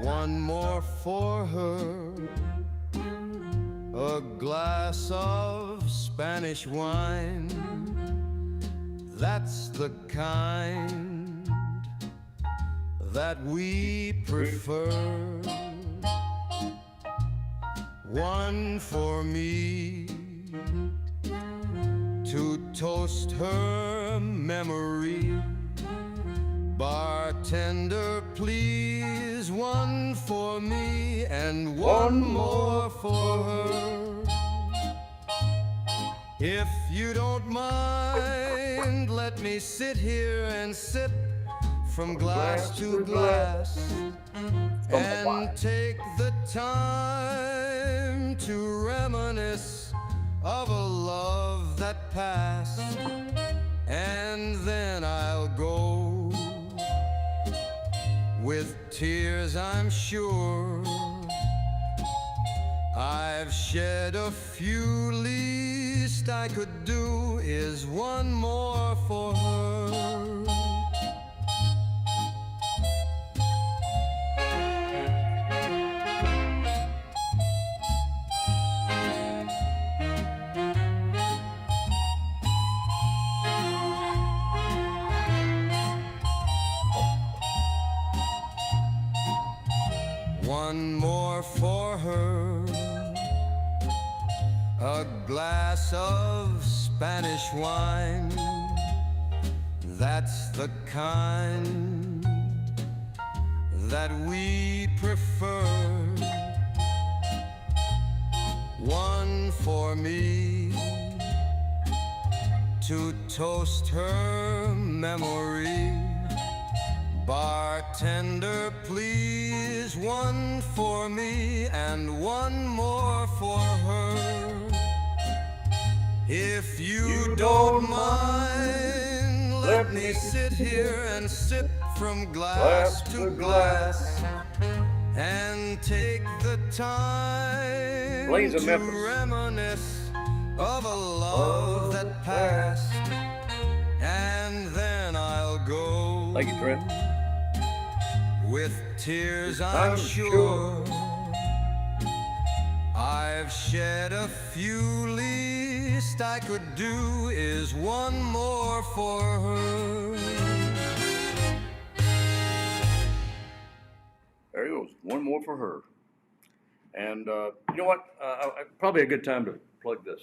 One more for her, a glass of Spanish wine. That's the kind that we prefer. One for me to toast her memory. Bartender, please, one for me and one more for her. If you don't mind, let me sit here and sip from glass to glass and take the time to reminisce of a love that passed. And then I'll go with tears, I'm sure. I've shed a few, least I could do is one more for her. One more for her, a glass of Spanish wine. That's the kind that we prefer. One for me to toast her memory. Bartender, please, one for me and one more for her. If you don't mind, let me sit here and sip from glass to glass and take the time to reminisce of a love that passed. And then I'll go. Thank you, Trent. With tears, I'm sure. I've shed a few, least I could do is one more for her. There he goes. One more for her. And you know what? Probably a good time to plug this.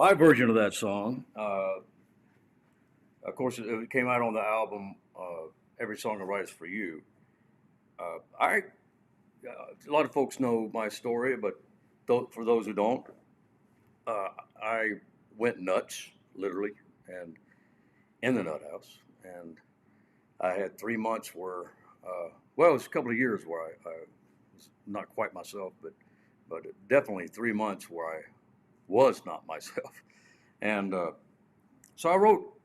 my version of that song, of course, it came out on the album "Every Song I Write Is for You." A lot of folks know my story, but for those who don't, I went nuts, literally, and in the nut house, and I had 3 months where, well, it was a couple of years where I was not quite myself, but definitely 3 months where I was not myself, and so I wrote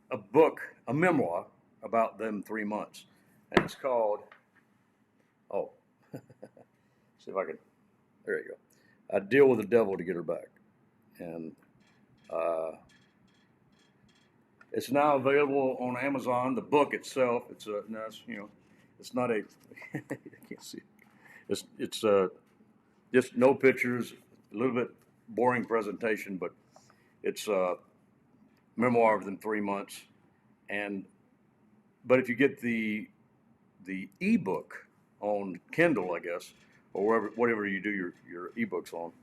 a book, a memoir about them 3 months, and it's called, oh, see if I can, there you go. I deal with the devil to get her back, and it's now available on Amazon. The book itself, it's a, no, it's not a, I can't see it. It's just no pictures, a little bit boring presentation, but it's a memoir of them 3 months. And but if you get the ebook on Kindle, I guess, or whatever you do your ebooks on,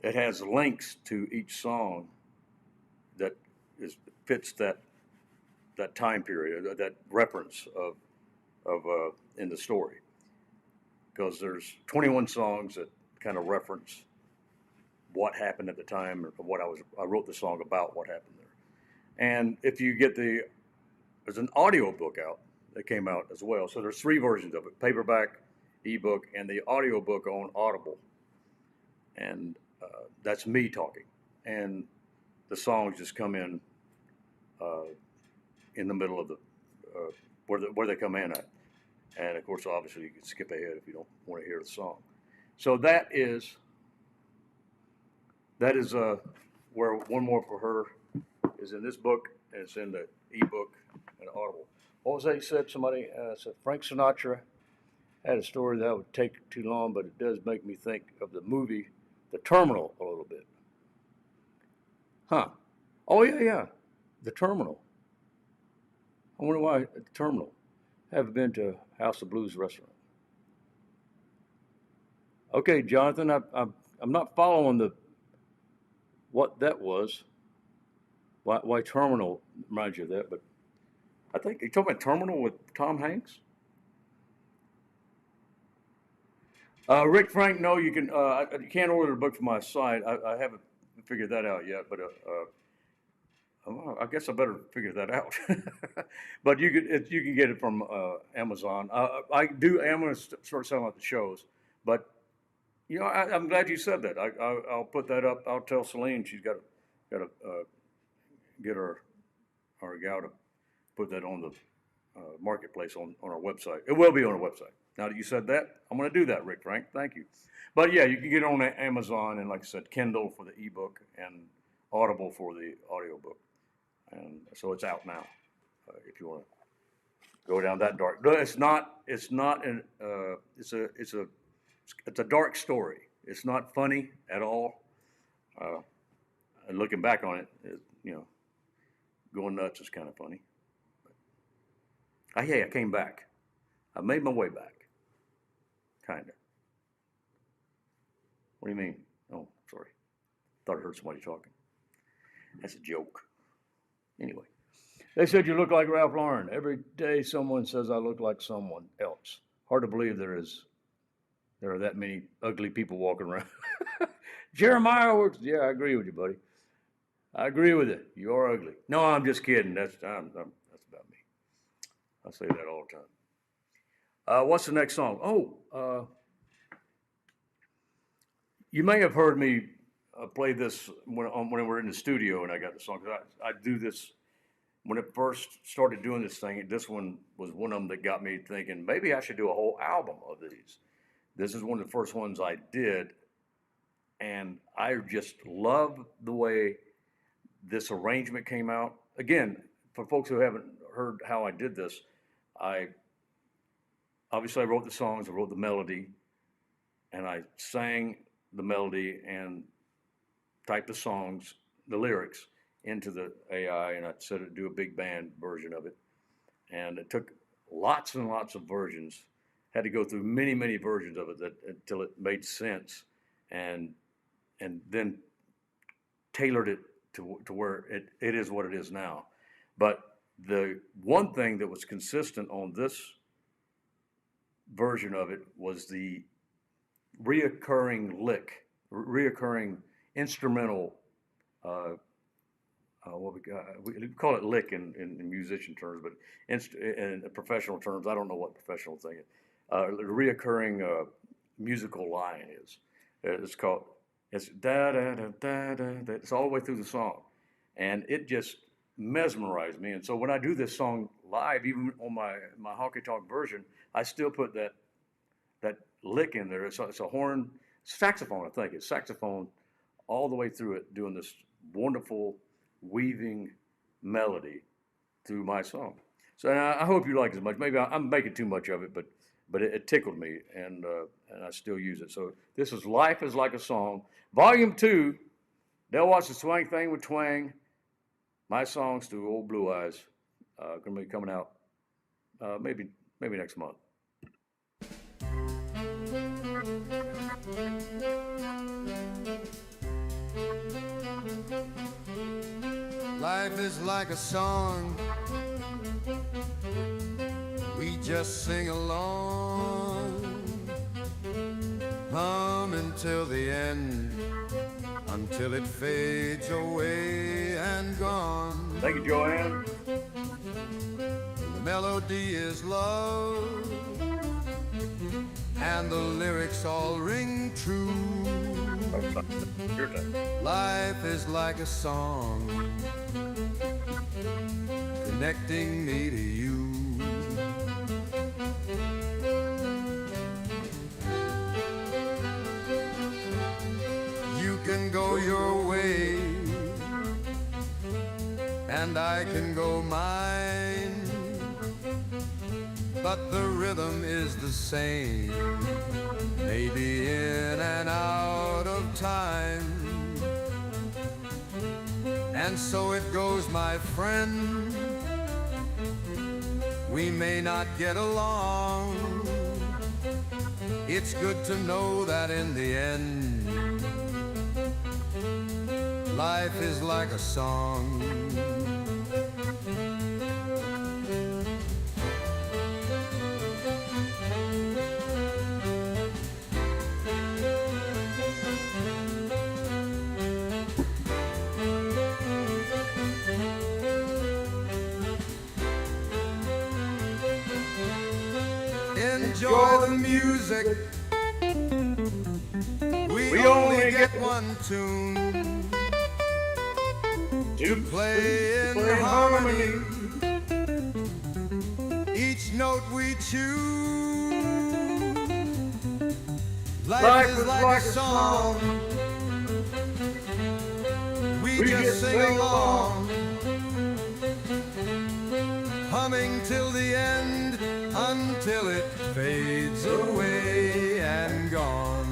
it has links to each song that fits that time period, that reference of in the story, because there's 21 songs that kind of reference what happened at the time, or what I wrote the song about what happened there. And if you get there's an audio book out that came out as well. So there's 3 versions of it: paperback, ebook, and the audio book on Audible. And that's me talking, and the songs just come in the middle of the where they come in at. And of course, obviously, you can skip ahead if you don't want to hear the song. So that is where One More for Her is in this book, and it's in the ebook and Audible. What was that you said? Somebody said Frank Sinatra had a story that would take too long, but it does make me think of the movie The Terminal a little bit. Huh? Oh yeah, The Terminal. I wonder why The Terminal. I haven't been to House of Blues restaurant. Okay, Jonathan, I'm not following what that was. Why Terminal reminds you of that, but I think you talking about Terminal with Tom Hanks. Rick Frank, no, you can't order the book from my site. I haven't figured that out yet, but I guess I better figure that out. But you can get it from Amazon. I'm going to start selling at the shows, but I'm glad you said that. I'll put that up. I'll tell Celine she's got to get our gal to put that on the marketplace on our website. It will be on our website. Now that you said that, I'm going to do that, Rick Frank. Thank you. But yeah, you can get it on Amazon, and like I said, Kindle for the ebook and Audible for the audiobook. And so it's out now. If you want to go down that dark, no, it's not it's a dark story. It's not funny at all. And looking back on it, going nuts is kind of funny. Hey, I came back. I made my way back. Kinda. What do you mean? Oh, sorry. Thought I heard somebody talking. That's a joke. Anyway, they said you look like Ralph Lauren. Every day someone says I look like someone else. Hard to believe there are that many ugly people walking around. Jeremiah works. Yeah, I agree with you, buddy. I agree with it. You are ugly. No, I'm just kidding. That's about me. I say that all the time. What's the next song? Oh, you may have heard me play this when we're in the studio and I got the song. I do this when it first started doing this thing. This one was one of them that got me thinking maybe I should do a whole album of these. This is one of the first ones I did, and I just love the way this arrangement came out. Again, for folks who haven't heard how I did this, I wrote the songs, I wrote the melody, and I sang the melody and typed the songs, the lyrics, into the AI, and I set it to do a big band version of it. And it took lots and lots of versions. Had to go through many, many versions of it until it made sense, and then tailored it to where it is what it is now. But the one thing that was consistent on this version of it was the reoccurring instrumental. What we call it lick in musician terms, but in professional terms, I don't know what professional thing is. The reoccurring musical line is. It's da da da da da. It's all the way through the song, and it just mesmerized me. And so when I do this song live, even on my honky tonk version, I still put that lick in there. It's a horn, saxophone. I think it's saxophone all the way through it, doing this wonderful weaving melody through my song. So I hope you like it as much. Maybe I'm making too much of it, but it tickled me, and I still use it. So this is Life is Like a Song, Volume 2. They'll watch the Swang Thing with Twang. My songs through Old Blue Eyes. Going to be coming out maybe next month. Life is like a song, we just sing along, hum until the end, until it fades away and gone. Thank you, Joanne. The melody is love, and the lyrics all ring true. Your turn. Life is like a song, connecting me to you. You can go your way, and I can go mine, but the rhythm is the same, maybe in and out of time. And so it goes, my friend, we may not get along. It's good to know that in the end, life is like a song. Enjoy the music. We only get one tune to play in harmony. Each note we choose. Life is like a song. We just sing along, humming till the end, until it fades away and gone.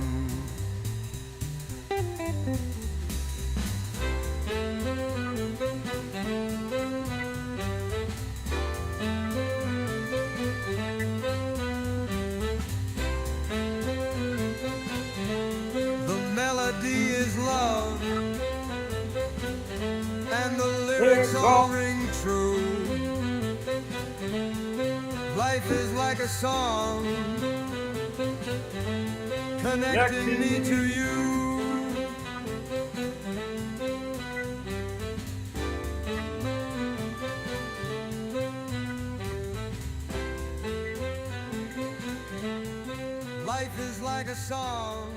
The melody is love, and the lyrics all ring true. Life is like a song, connecting me to you. Life is like a song,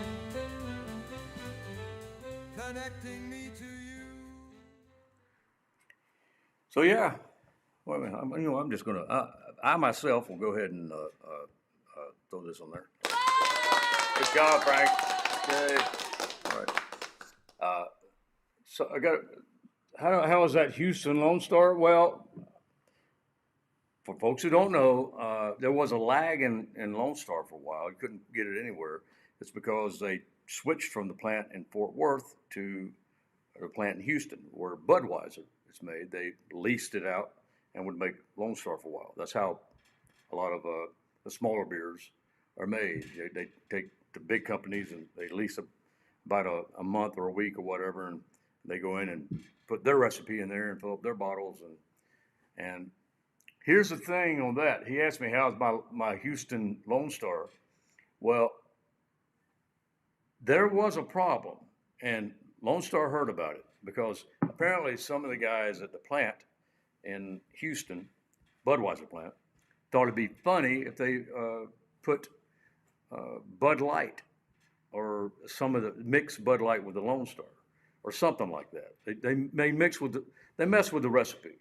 connecting me to you. So yeah, well, I'm just gonna. I myself will go ahead and throw this on there. Good job, Frank. Yay. All right. So I got. How is that Houston Lone Star? Well, for folks who don't know, there was a lag in Lone Star for a while. You couldn't get it anywhere. It's because they switched from the plant in Fort Worth to a plant in Houston, where Budweiser is made. They leased it out and would make Lone Star for a while. That's how a lot of the smaller beers are made. They take the big companies and they lease about a month or a week or whatever, and They go in and put their recipe in there and fill up their bottles. And here's the thing on that. He asked me how's my Houston Lone Star. Well, there was a problem, and Lone Star heard about it because apparently some of the guys at the plant in Houston, Budweiser plant, thought it'd be funny if they put Bud Light or some of the mix Bud Light with the Lone Star or something like that. They mix with they mess with the recipe.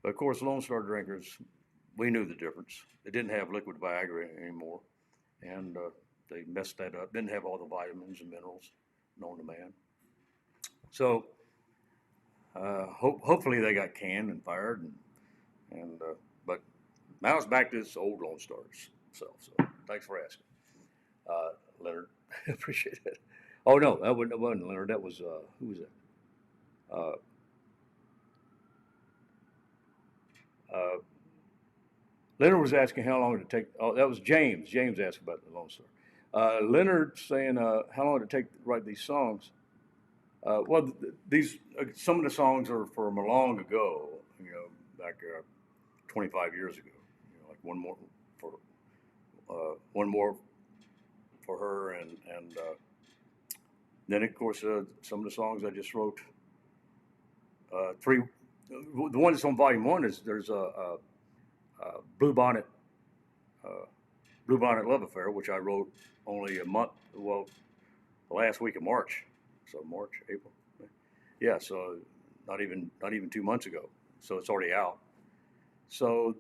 But of course, Lone Star drinkers, we knew the difference. They didn't have liquid Viagra anymore, and they messed that up. Didn't have all the vitamins and minerals known to man. So hopefully they got canned and fired, and but now it's back to its old Lone Stars self. So thanks for asking, Leonard. Appreciate it. Oh no, that wasn't Leonard. That was who was that? Leonard was asking how long did it take. Oh, that was James. James asked about the Lone Star. Leonard saying how long did it take to write these songs? Well, these some of the songs are from long ago. You know, back 25 years ago. You know, like one more for her, and then of course some of the songs I just wrote. Three. The one that's on volume one is there's a Blue Bonnet Love Affair, which I wrote only a month. Well, the last week of March. So March, April. Yeah. So not even 2 months ago. So it's already out. So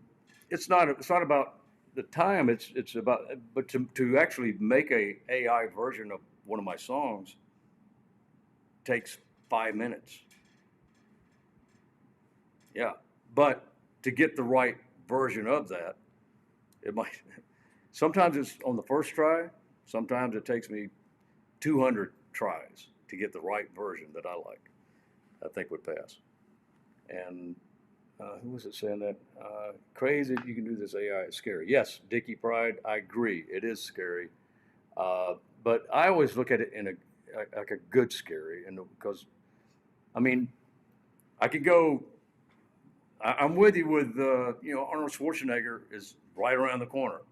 it's not about the time. It's about but to actually make a AI version of one of my songs takes 5 minutes. Yeah, but to get the right version of that, it might. Sometimes it's on the first try. Sometimes it takes me 200 tries to get the right version that I like. I think would pass. And who was it saying that? Crazy that you can do this AI. It's scary. Yes, Dickie Pride. I agree. It is scary. But I always look at it in like a good scary, and because, I mean, I could go. I'm with you with you know, Arnold Schwarzenegger is right around the corner.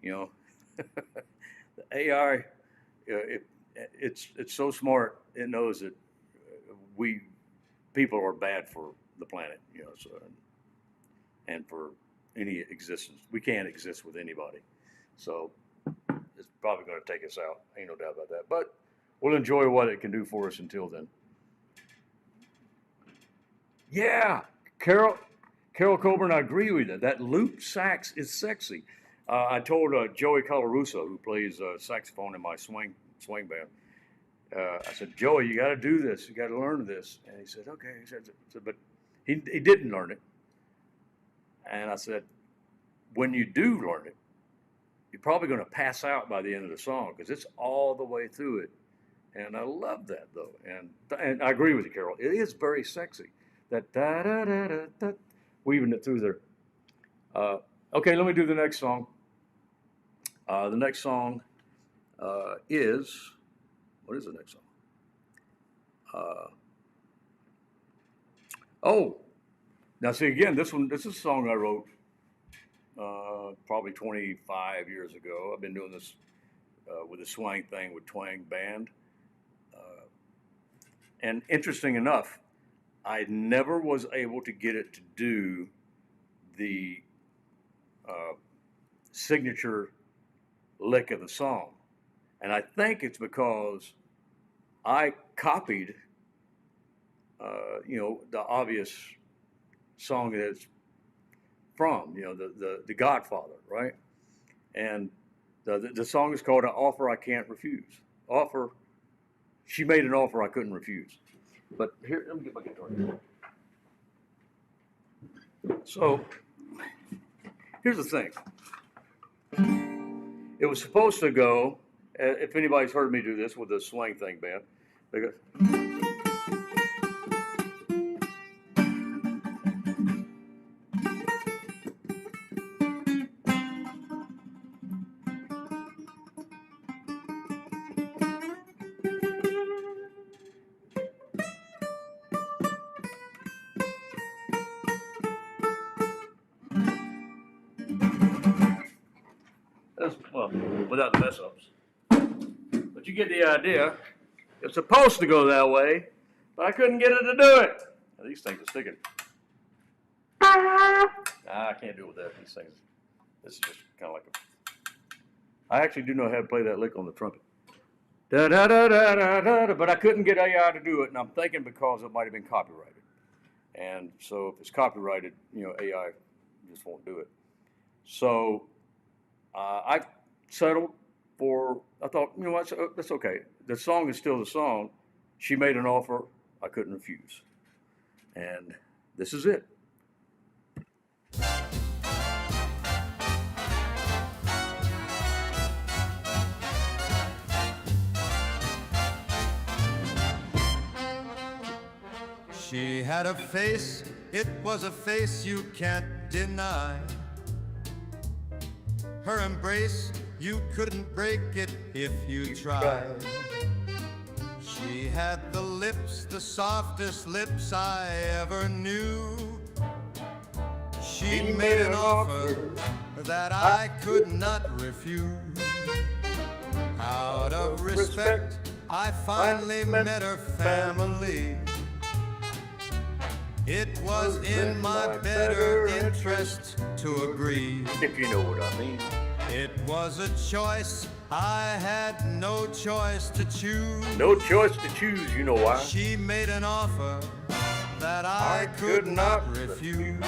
You know, the AI, it's so smart. It knows that we people are bad for the planet. You know, so, and for any existence, we can't exist with anybody. So it's probably going to take us out. Ain't no doubt about that. But we'll enjoy what it can do for us until then. Yeah, Carol Coburn, I agree with you. That loop sax is sexy. I told Joey Colarusso, who plays saxophone in my swing band, I said, Joey, you got to do this. You got to learn this. And he said, okay. He said, but he didn't learn it. And I said, when you do learn it, you're probably going to pass out by the end of the song because it's all the way through it. And I love that, though. And I agree with you, Carol. It is very sexy. That da-da-da-da-da, weaving it through there. Okay, let me do the next song. The next song is, what is the next song? Oh, now see again, this is a song I wrote probably 25 years ago. I've been doing this with the Swang thing with Twang band. And interesting enough, I never was able to get it to do the signature lick of the song. And I think it's because I copied, you know, the obvious song that it's from, you know, the Godfather, right? And the song is called "An Offer I Can't Refuse." She made an offer I couldn't refuse. But here, let me get my guitar here. So here's the thing. It was supposed to go, if anybody's heard me do this with the Swang Thing band, they go, well, without the mess ups. But you get the idea. It's supposed to go that way, but I couldn't get it to do it. Now, these things are sticking. I can't do it with that. These things. This is just kind of like a. I actually do know how to play that lick on the trumpet. Da da da da da da. But I couldn't get AI to do it, and I'm thinking because it might have been copyrighted. And so if it's copyrighted, AI just won't do it. So I settled for. I thought, what? That's okay. The song is still the song. She made an offer I couldn't refuse, and this is it. She had a face, it was a face you can't deny. Her embrace, you couldn't break it if you tried. She had the lips, the softest lips I ever knew. She made an offer that I could not refuse. Out of respect, I finally met her family. It was in my better interest to agree. If you know what I mean. It was a choice, I had no choice to choose. No choice to choose, you know why. She made an offer that I could not refuse.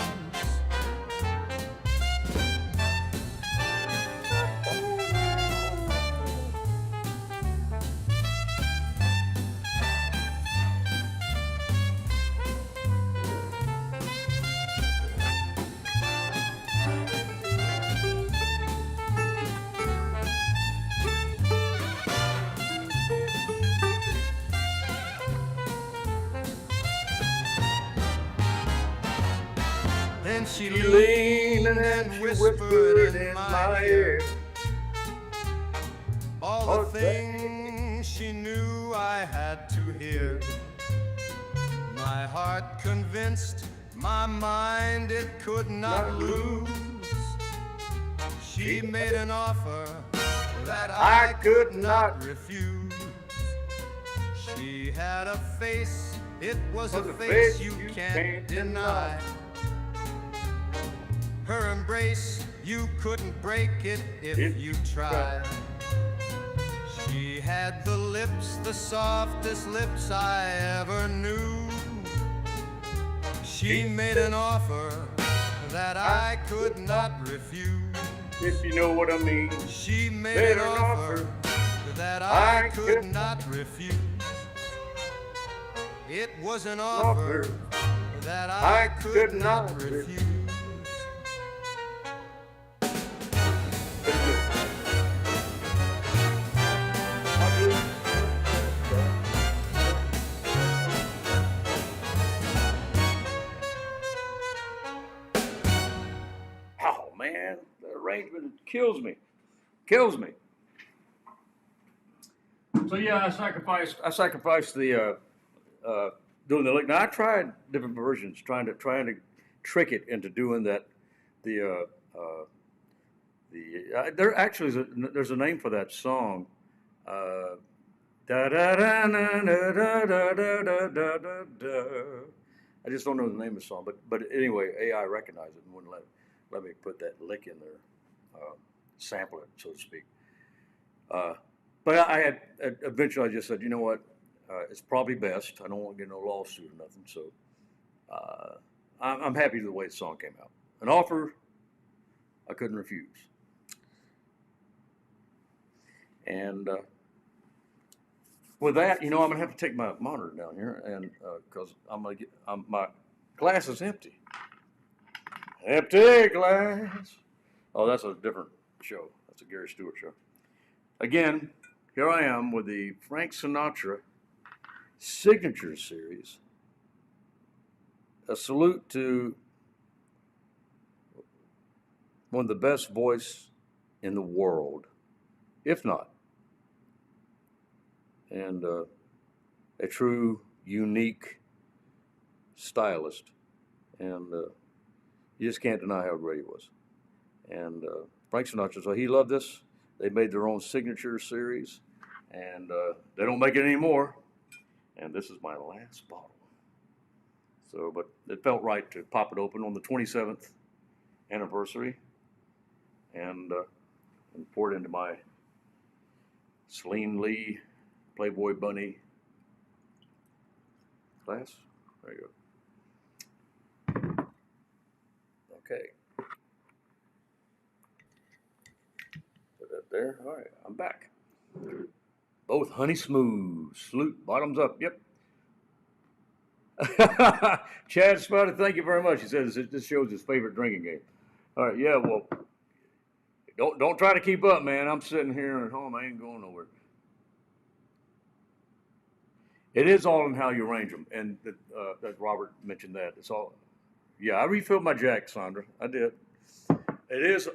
Then she leaned and whispered in my ear all the things she knew I had to hear. My heart convinced, my mind it could not lose. She made an offer that I could not refuse. She had a face, it was a face you can't deny. Her embrace, you couldn't break it if you tried. She had the lips, the softest lips I ever knew. She made an offer that I could not refuse. If you know what I mean. She made an offer that I could not refuse. It was an offer that I could not refuse. Oh man, the arrangement kills me. Kills me. So yeah, I sacrificed the doing the lick. Now I tried different versions, trying to trick it into doing that. There actually there's a name for that song. Da da da da da da da da da da. I just don't know the name of the song, but anyway, AI recognized it and wouldn't let me put that lick in there, sample it, so to speak. But I had eventually I just said, you know what, it's probably best. I don't want to get no lawsuit or nothing, so I'm happy with the way the song came out. An offer I couldn't refuse. And with that, I'm gonna have to take my monitor down here, and because my glass is empty. Empty glass. Oh, that's a different show. That's a Gary Stewart show. Again, here I am with the Frank Sinatra Signature Series. A salute to one of the best voice in the world, if not. And a true, unique stylist. And you just can't deny how great he was. And Frank Sinatra, so he loved this. They made their own signature series, and they don't make it anymore. And this is my last bottle. So, but it felt right to pop it open on the 27th anniversary, and pour it into my Celine Lee Playboy Bunny glass. There you go. Okay. Put that there. All right, I'm back. Both honey smooth, salute, bottoms up. Yep. Chad Spouter, thank you very much. He says this shows his favorite drinking game. All right, yeah, well, don't try to keep up, man. I'm sitting here at home. I ain't going nowhere. It is all in how you arrange them, and that Robert mentioned that. It's all, yeah, I refilled my Jack, Sandra. I did. It is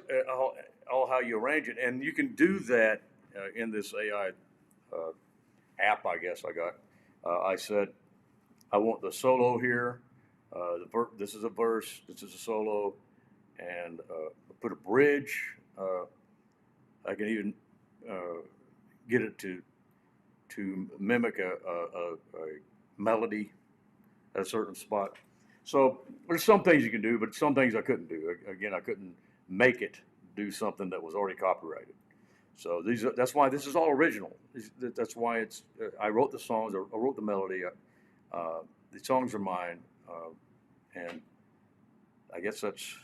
all how you arrange it, and you can do that in this AI app, I guess I got. I said, I want the solo here. This is a verse. This is a solo, and put a bridge. I can even get it to mimic a melody at a certain spot. So there's some things you can do, but some things I couldn't do. Again, I couldn't make it do something that was already copyrighted. So that's why this is all original. That's why it's. I wrote the songs. I wrote the melody. The songs are mine, and I guess that's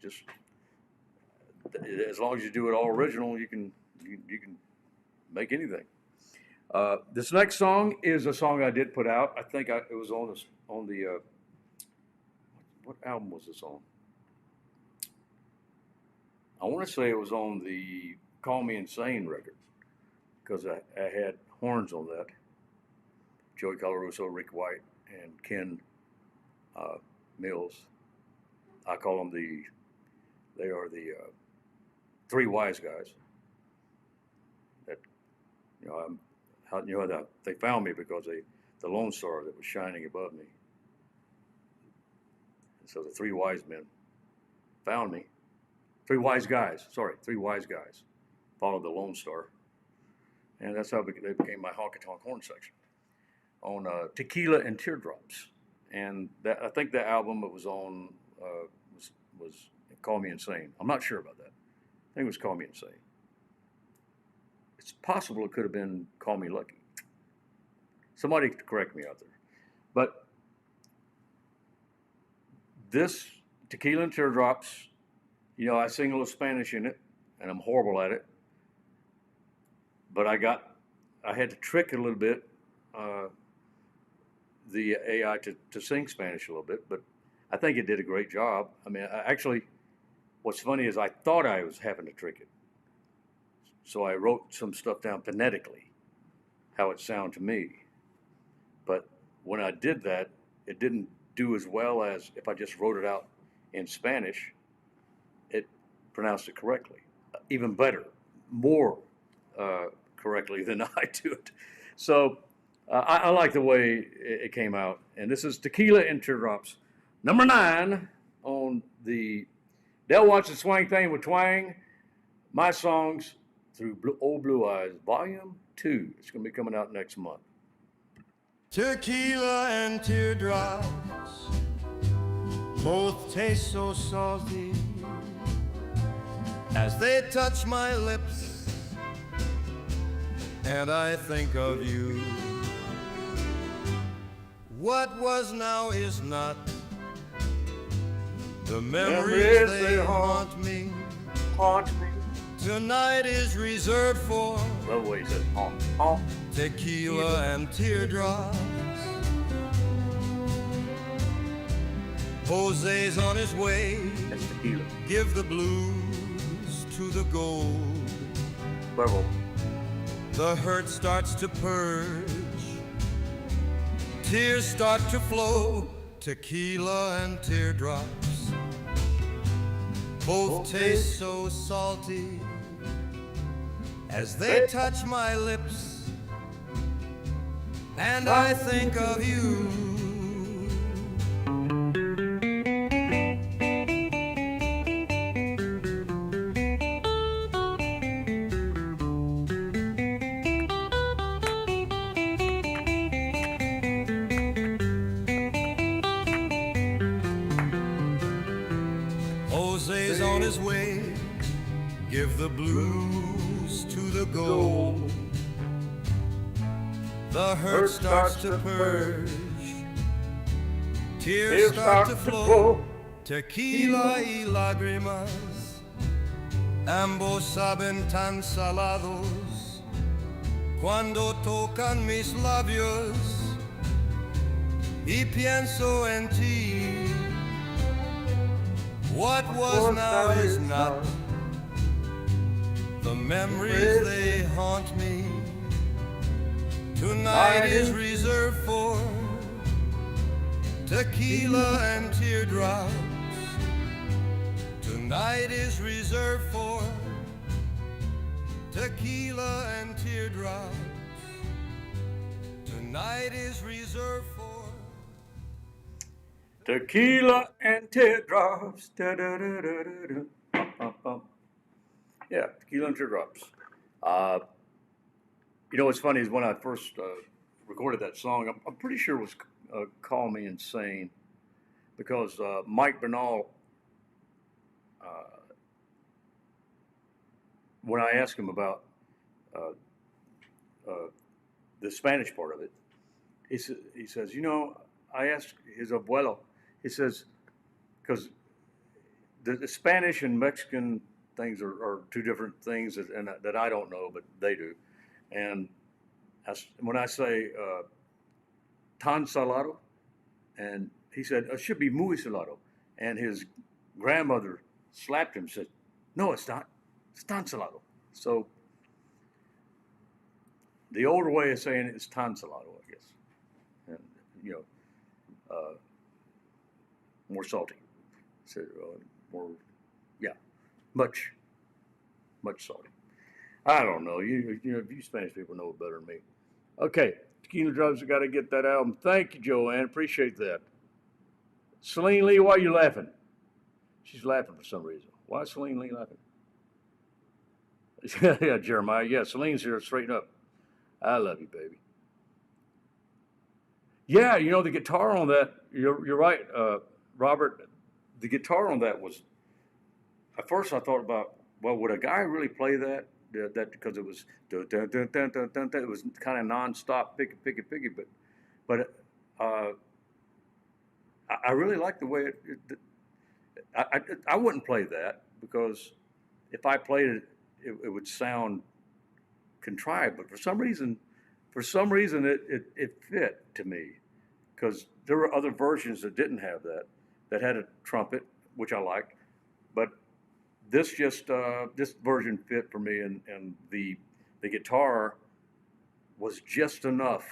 just. As long as you do it all original, you can make anything. This next song is a song I did put out. I think it was on the what album was this on? I want to say it was on the Call Me Insane record, because I had horns on that. Joey Colarusso, Rick White, and Ken Mills. I call them they are the three wise guys. That they found me because the Lone Star that was shining above me. And so the three wise men found me. Three wise guys followed the Lone Star, and that's how they became my honky tonk horn section on Tequila and Teardrops. And I think the album it was on was Call Me Insane. I'm not sure about that. I think it was Call Me Insane. It's possible it could have been Call Me Lucky. Somebody correct me out there. But this Tequila and Teardrops, I sing a little Spanish in it, and I'm horrible at it. But I had to trick it a little bit, the AI to sing Spanish a little bit, but I think it did a great job. I mean, what's funny is I thought I was having to trick it. So I wrote some stuff down phonetically, how it sounded to me. But when I did that, it didn't do as well as if I just wrote it out in Spanish. It pronounced it correctly, even better, more correctly than I do it. So I like the way it came out. And this is Tequila and Teardrops, number 9 on the Dale Watson Swang Thing with Twang. My songs through Old Blue Eyes, Volume 2. It's going to be coming out next month. Tequila and teardrops both taste so salty as they touch my lips, and I think of you. What was now is not. The memories they haunt me. Tonight is reserved for Love the way he says tequila and teardrops. Jose's on his way. That's tequila. Give the blues to the gold. Level. The hurt starts to purge. Tears start to flow. Tequila and teardrops both taste so salty as they touch my lips, and I think of you. on his way. Give the blues to the gold. The hurt starts to purge. Tears start to flow. Tequila y lágrimas, ambos saben tan salados. Cuando tocan mis labios y pienso en ti. What was now is not. The memories they haunt me. Tonight is reserved for tequila and teardrops. Tonight is reserved for tequila and teardrops. Tonight is reserved for tequila and teardrops. Da, da, da, da, da, da. Yeah, tequila and teardrops. You know what's funny is when I first recorded that song, I'm pretty sure it was Call Me Insane, because Mike Bernal, when I asked him about the Spanish part of it, he says, you know, I asked his abuelo, he says, because the Spanish and Mexican things are two different things that I don't know, but they do. And when I say tan salado, and he said, it should be muy salado. And his grandmother slapped him and said, no, it's not. It's tan salado. So the older way of saying it is tan salado, I guess. And, you know, more salty. So, more, yeah, much salty. I don't know. You Spanish people know it better than me. Okay, Tequila Drops, I got to get that album. Thank you, Joanne. Appreciate that. Celine Lee, why are you laughing? She's laughing for some reason. Why is Celine Lee laughing? Yeah, Jeremiah. Yeah, Celine's here. Straighten up. I love you, baby. Yeah, you know, the guitar on that, you're right, Robert. The guitar on that was, at first I thought about, well, would a guy really play that? That because it was dun, dun, dun, dun, dun, dun, dun. It was kind of nonstop, picky, but I really like the way I wouldn't play that, because if I played it, it would sound contrived. But for some reason, it fit to me, because there were other versions that didn't have that had a trumpet, which I liked, but this version fit for me, and the guitar was just enough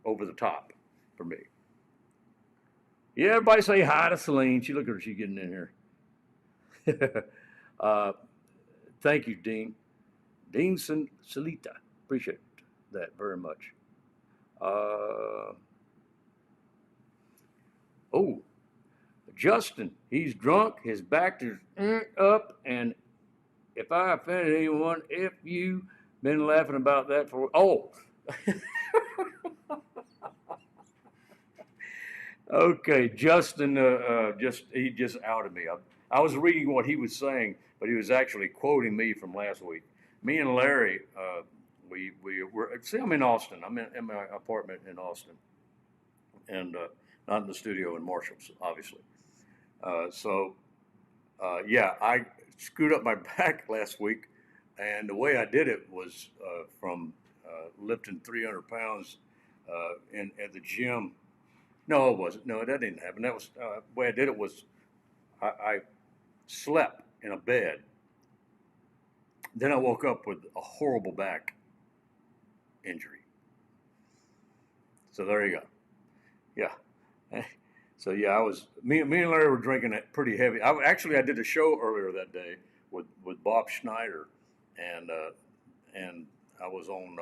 over the top for me. Yeah, everybody say hi to Celine. Look at her, she's getting in here. Thank you, Dean. Dean Salita. Appreciate that very much. Justin, he's drunk, his back is up, and if I offended anyone, if you been laughing about that for, okay, Justin, he just outed me. I was reading what he was saying, but he was actually quoting me from last week. Me and Larry, we were, see, I'm in Austin. I'm in my apartment in Austin, and not in the studio in Marshall's, obviously. Yeah, I screwed up my back last week, and the way I did it was from lifting 300 pounds at the gym. No, it wasn't. No, that didn't happen. That was the way I did it was I slept in a bed. Then I woke up with a horrible back injury. So there you go. Yeah. So yeah, me and Larry were drinking it pretty heavy. I did a show earlier that day with Bob Schneider, and I was on.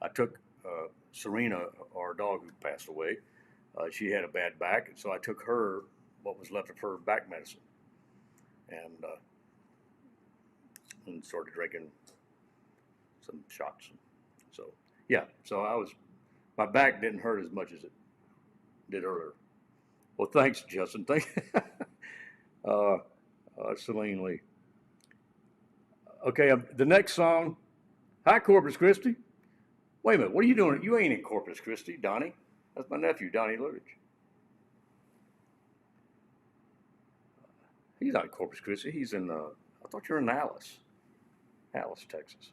I took Serena, our dog who passed away. She had a bad back, and so I took her what was left of her back medicine, and started drinking some shots. So yeah, my back didn't hurt as much as it did earlier. Well, thanks, Justin. Celine Lee. Okay, the next song. Hi, Corpus Christi. Wait a minute, what are you doing? You ain't in Corpus Christi, Donnie. That's my nephew, Donnie Luttridge. He's not in Corpus Christi. He's in, I thought you were in Alice, Texas.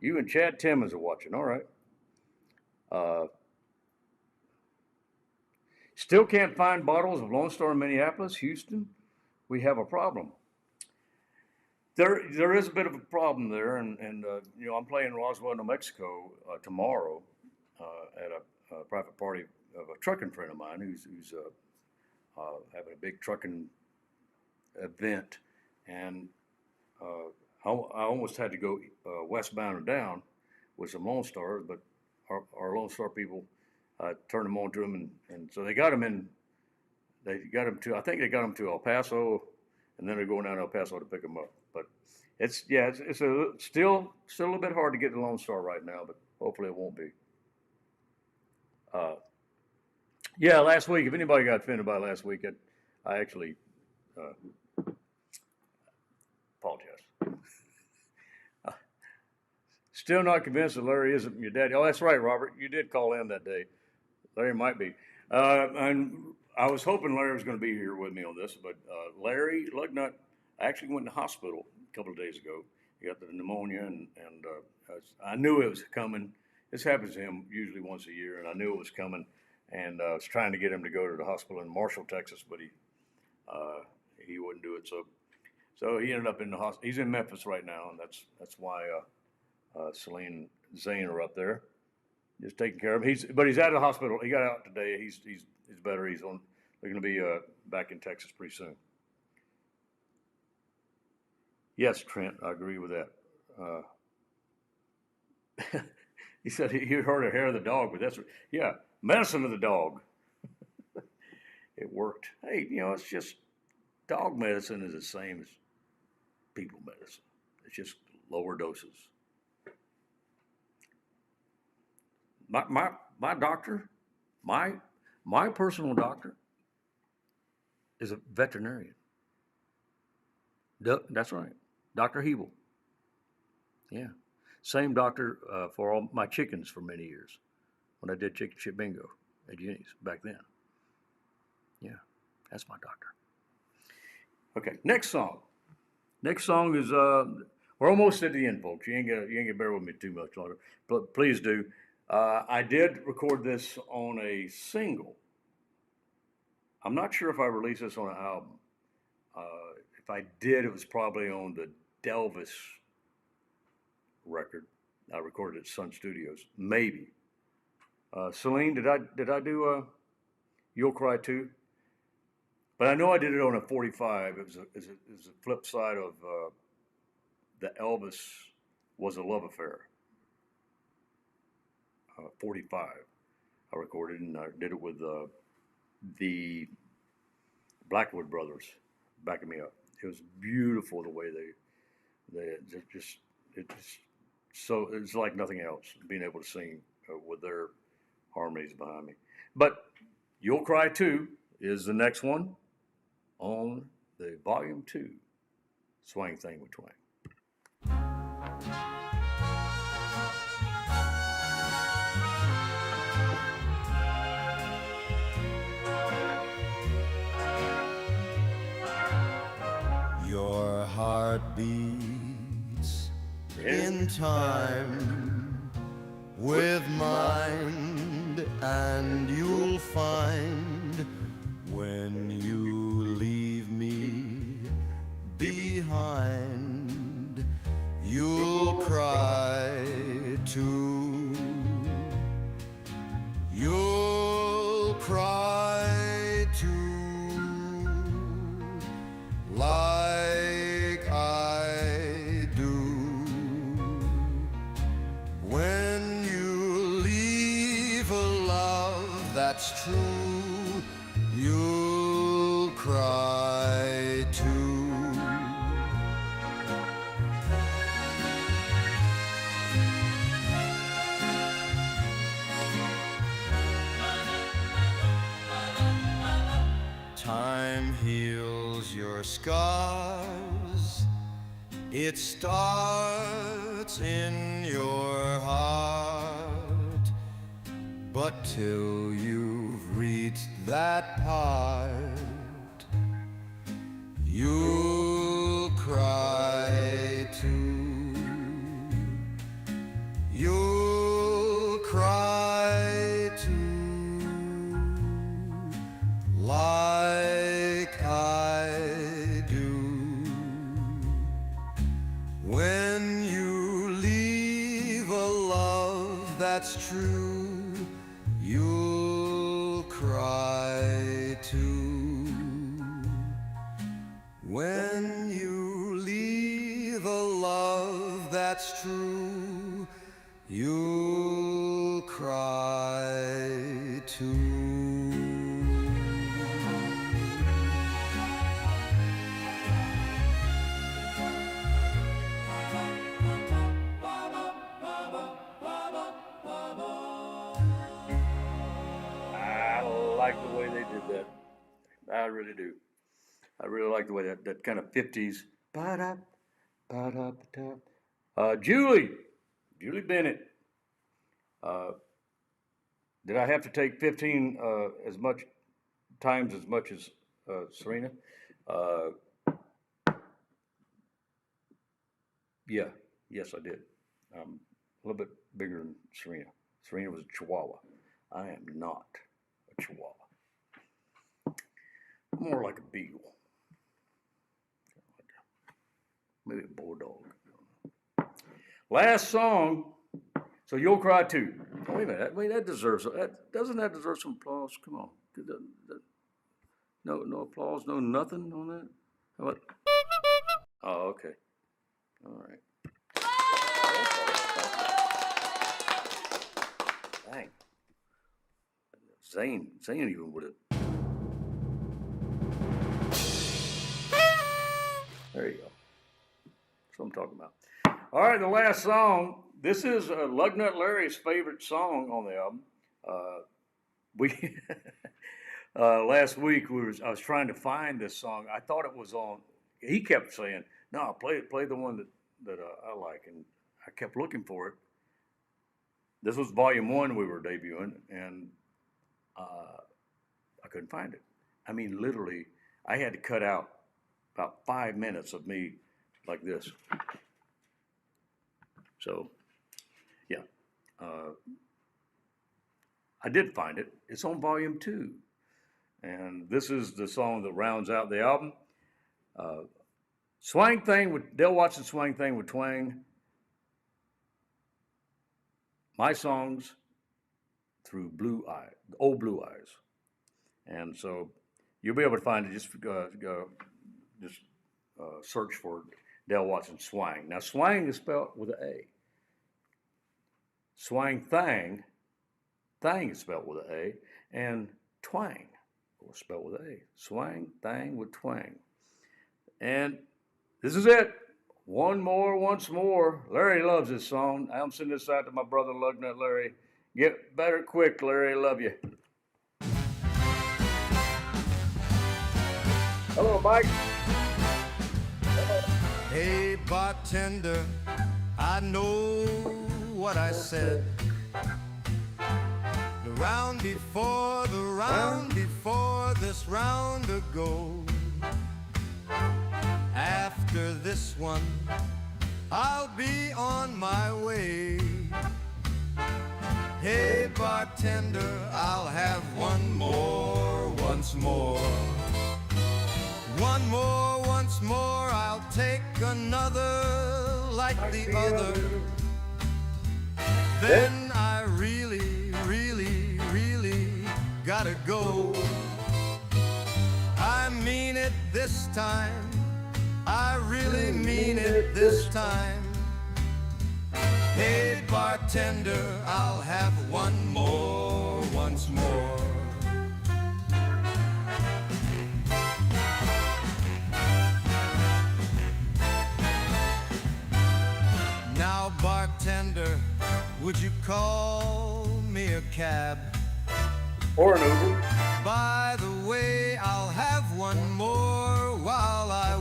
You and Chad Timmons are watching. All right. Still can't find bottles of Lone Star in Minneapolis, Houston. We have a problem. There is a bit of a problem there, and I'm playing Roswell, New Mexico tomorrow at a private party of a trucking friend of mine who's having a big trucking event, and I almost had to go westbound and down with some Lone Stars, but our Lone Star people turned them on to them, and so they got them in. I think they got them to El Paso, and then they're going down to El Paso to pick them up. But it's still a little bit hard to get the Lone Star right now, but hopefully it won't be. Last week, if anybody got offended by last week, I actually apologize. Still not convinced that Larry isn't your daddy. Oh, that's right, Robert. You did call in that day. Larry might be. And I was hoping Larry was going to be here with me on this, but Larry Lugnut actually went to the hospital a couple of days ago. He got the pneumonia, and I knew it was coming. This happens to him usually once a year, and I knew it was coming. And I was trying to get him to go to the hospital in Marshall, Texas, but he wouldn't do it. So he ended up in the hospital. He's in Memphis right now, and that's why Celine Zane are up there, just taking care of him. But he's out of the hospital. He got out today. He's better. They're going to be back in Texas pretty soon. Yes, Trent, I agree with that. He said he heard a hair of the dog, but medicine of the dog. It worked. Hey, it's just dog medicine is the same as people medicine. It's just lower doses. My doctor, my personal doctor, is a veterinarian. That's right, Dr. Hebel. Yeah, same doctor for all my chickens for many years when I did chicken shit bingo at Jenny's back then. Yeah, that's my doctor. Okay, next song. Next song is we're almost at the end, folks. You ain't gonna bear with me too much longer, but please do. I did record this on a single. I'm not sure if I released this on an album. If I did, it was probably on the Delvis record. I recorded at Sun Studios, maybe. Celine, did I do You'll Cry Too? But I know I did it on a 45. It was a flip side of the Elvis Was a Love Affair. 45. I recorded, and I did it with the Blackwood brothers backing me up. It was beautiful the way it's like nothing else, being able to sing with their harmonies behind me. But You'll Cry Too is the next one on the Volume 2 Swang Thing with Twang. Your heart beats in time with mine, and you'll find when you leave me behind, you'll cry too. You'll cry too, like I do. When you leave a love that's true, you'll cry too. scars. It starts in your heart, but till you've reached that part, you'll cry too. You'll cry too, like I do. When you leave a love that's true, you'll cry too. When you leave a love that's true, you'll cry too. I like the way they did that. I really do. I really like the way that kind of 50s. Ba-da, ba-da-ba-da. Julie Bennett. Did I have to take 15 as much as Serena? Yeah, yes, I did. A little bit bigger than Serena. Serena was a Chihuahua. I am not a Chihuahua. I'm more like a beagle. Maybe a bulldog. Last song. So You'll Cry Too. Wait a minute. That deserves doesn't that deserve some applause? Come on. No applause, no nothing on that. How about? Oh, okay. All right. Dang. Zane even would have. There you go. That's what I'm talking about. All right, the last song. This is Lugnut Larry's favorite song on the album. We last week I was trying to find this song. I thought it was on. He kept saying, "No, play the one that I like," and I kept looking for it. This was volume 1 we were debuting, and I couldn't find it. I mean, literally, I had to cut out about 5 minutes of me like this. So, yeah, I did find it. It's on volume 2. And this is the song that rounds out the album. Swang Thing with Dale Watson, Swang Thing with Twang. My songs through old blue eyes. And so you'll be able to find it. Just search for Dale Watson Swang. Now, Swang is spelled with an A. Swang Thang is spelled with an A. And Twang was spelled with an A. Swang Thang with Twang. And this is it. One more, once more. Larry loves this song. I'm sending this out to my brother Lugnut Larry. Get better quick, Larry. Love you. Hello, Mike. Hey, bartender, I know what I said. The round before this round ago. After this one, I'll be on my way. Hey, bartender, I'll have one more, once more. One more, once more, I'll take another like the other. Then I really, really, really gotta go. I mean it this time. I really mean it this time. Hey, bartender, I'll have one more, once more. Now, bartender, would you call me a cab? Or an Uber. By the way, I'll have one more while I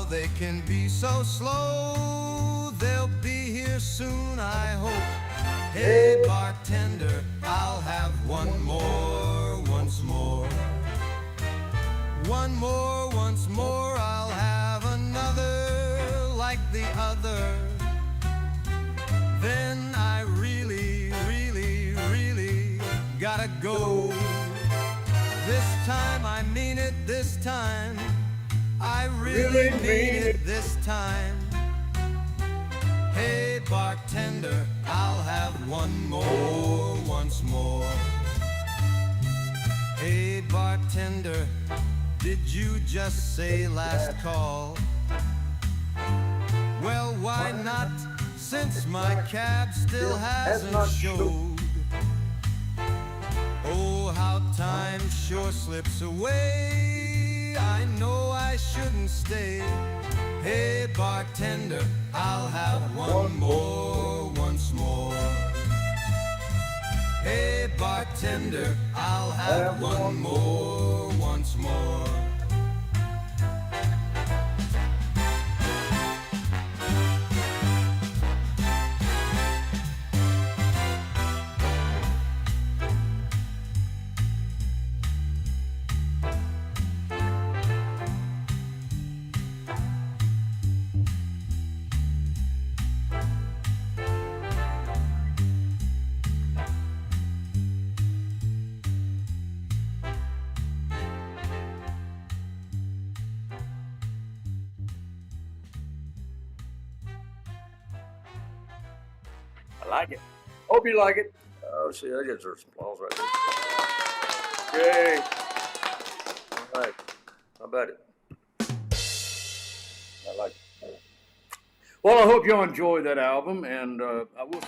they can be so slow. They'll be here soon, I hope. Hey, bartender, I'll have one more, once more. One more, once more, I'll have another like the other. Then I really, really, really gotta go. This time I mean it, this time I really mean it this time. Hey bartender, I'll have one more, once more. Hey bartender, did you just say last call? Well, why not, since my cab still hasn't showed. Oh, how time sure slips away. I know I shouldn't stay. Hey bartender, I'll have one more, once more. Hey bartender, I'll have one more, once more. I like it. Hope you like it. Oh, see, I get some applause right there. Yay. All right. How about it? I like it. Well, I hope you enjoyed that album, and I will.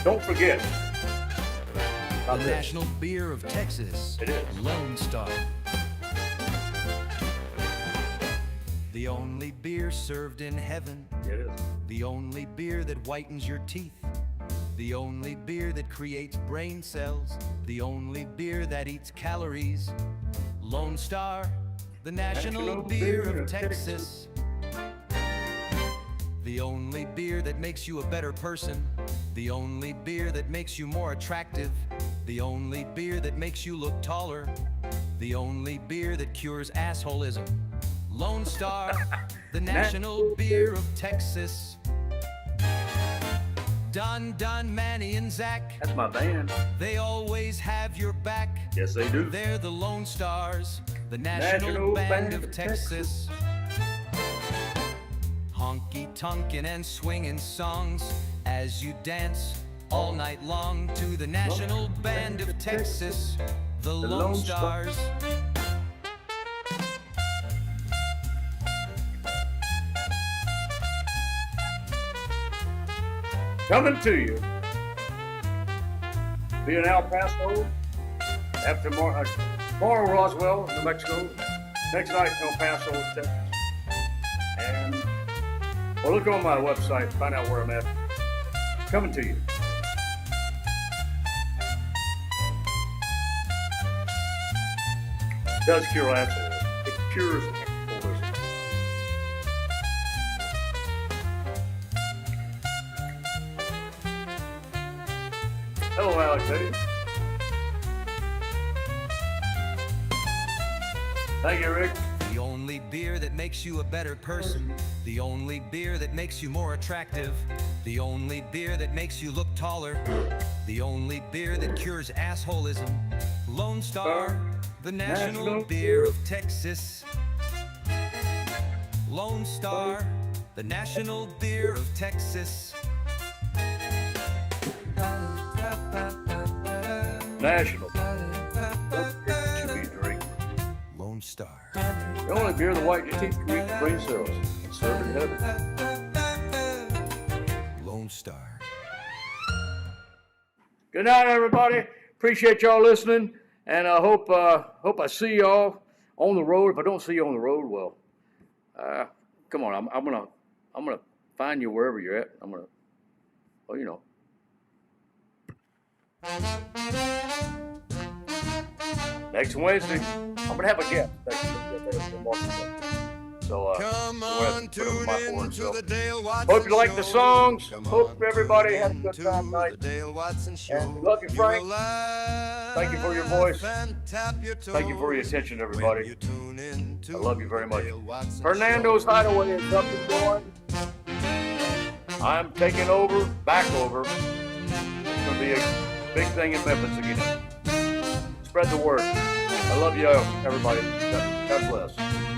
Don't forget. The national beer of Texas. It is. Lone Star. The only beer served in heaven. It is. The only beer that whitens your teeth. The only beer that creates brain cells. The only beer that eats calories. Lone Star, the national beer of Texas. The only beer that makes you a better person. The only beer that makes you more attractive. The only beer that makes you look taller. The only beer that cures assholism. Lone Star, the national beer of Texas. Don, Manny, and Zach, That's my band. they always have your back. Yes, they do. They're the Lone Stars, the national band of Texas. Honky-tonkin' and swinging songs as you dance all night long to the national band of Texas, the Lone Stars. Coming to you. Be in El Paso. After tomorrow, Roswell, New Mexico. Next night, El Paso, Texas. And well, look on my website, find out where I'm at. Coming to you. It does cure assholes. It cures alcoholism. Hello, Alex. Thank you, Rick. The only beer that makes you a better person. The only beer that makes you more attractive. The only beer that makes you look taller. The only beer that cures assholism. Lone Star, the national beer of Texas. Lone Star, the national beer of Texas. National. Should be a drink. Lone Star. The only beer that white your teeth creates brain cells. Served in heaven. Lone Star. Good night, everybody. Appreciate y'all listening, and I hope I see y'all on the road. If I don't see you on the road, well, come on. I'm gonna find you wherever you're at. I'm gonna, well, you know. next Wednesday, I'm gonna have a guest. So Come we'll have on, to put it on tune my in board. to So the Dale Watson hope you like the Show. songs. Come Hope on, everybody had a tune good in time to tonight. the Dale Watson Show. And love you, You Frank. will laugh Thank you for your voice. and tap your toes Thank you for your attention, when everybody. you tune in to I love you very the much. Dale Watson Fernando's Show. Hideaway is up and going. I'm taking over, back over. It's gonna be a big thing in Memphis again. Spread the word. I love you, everybody. God bless.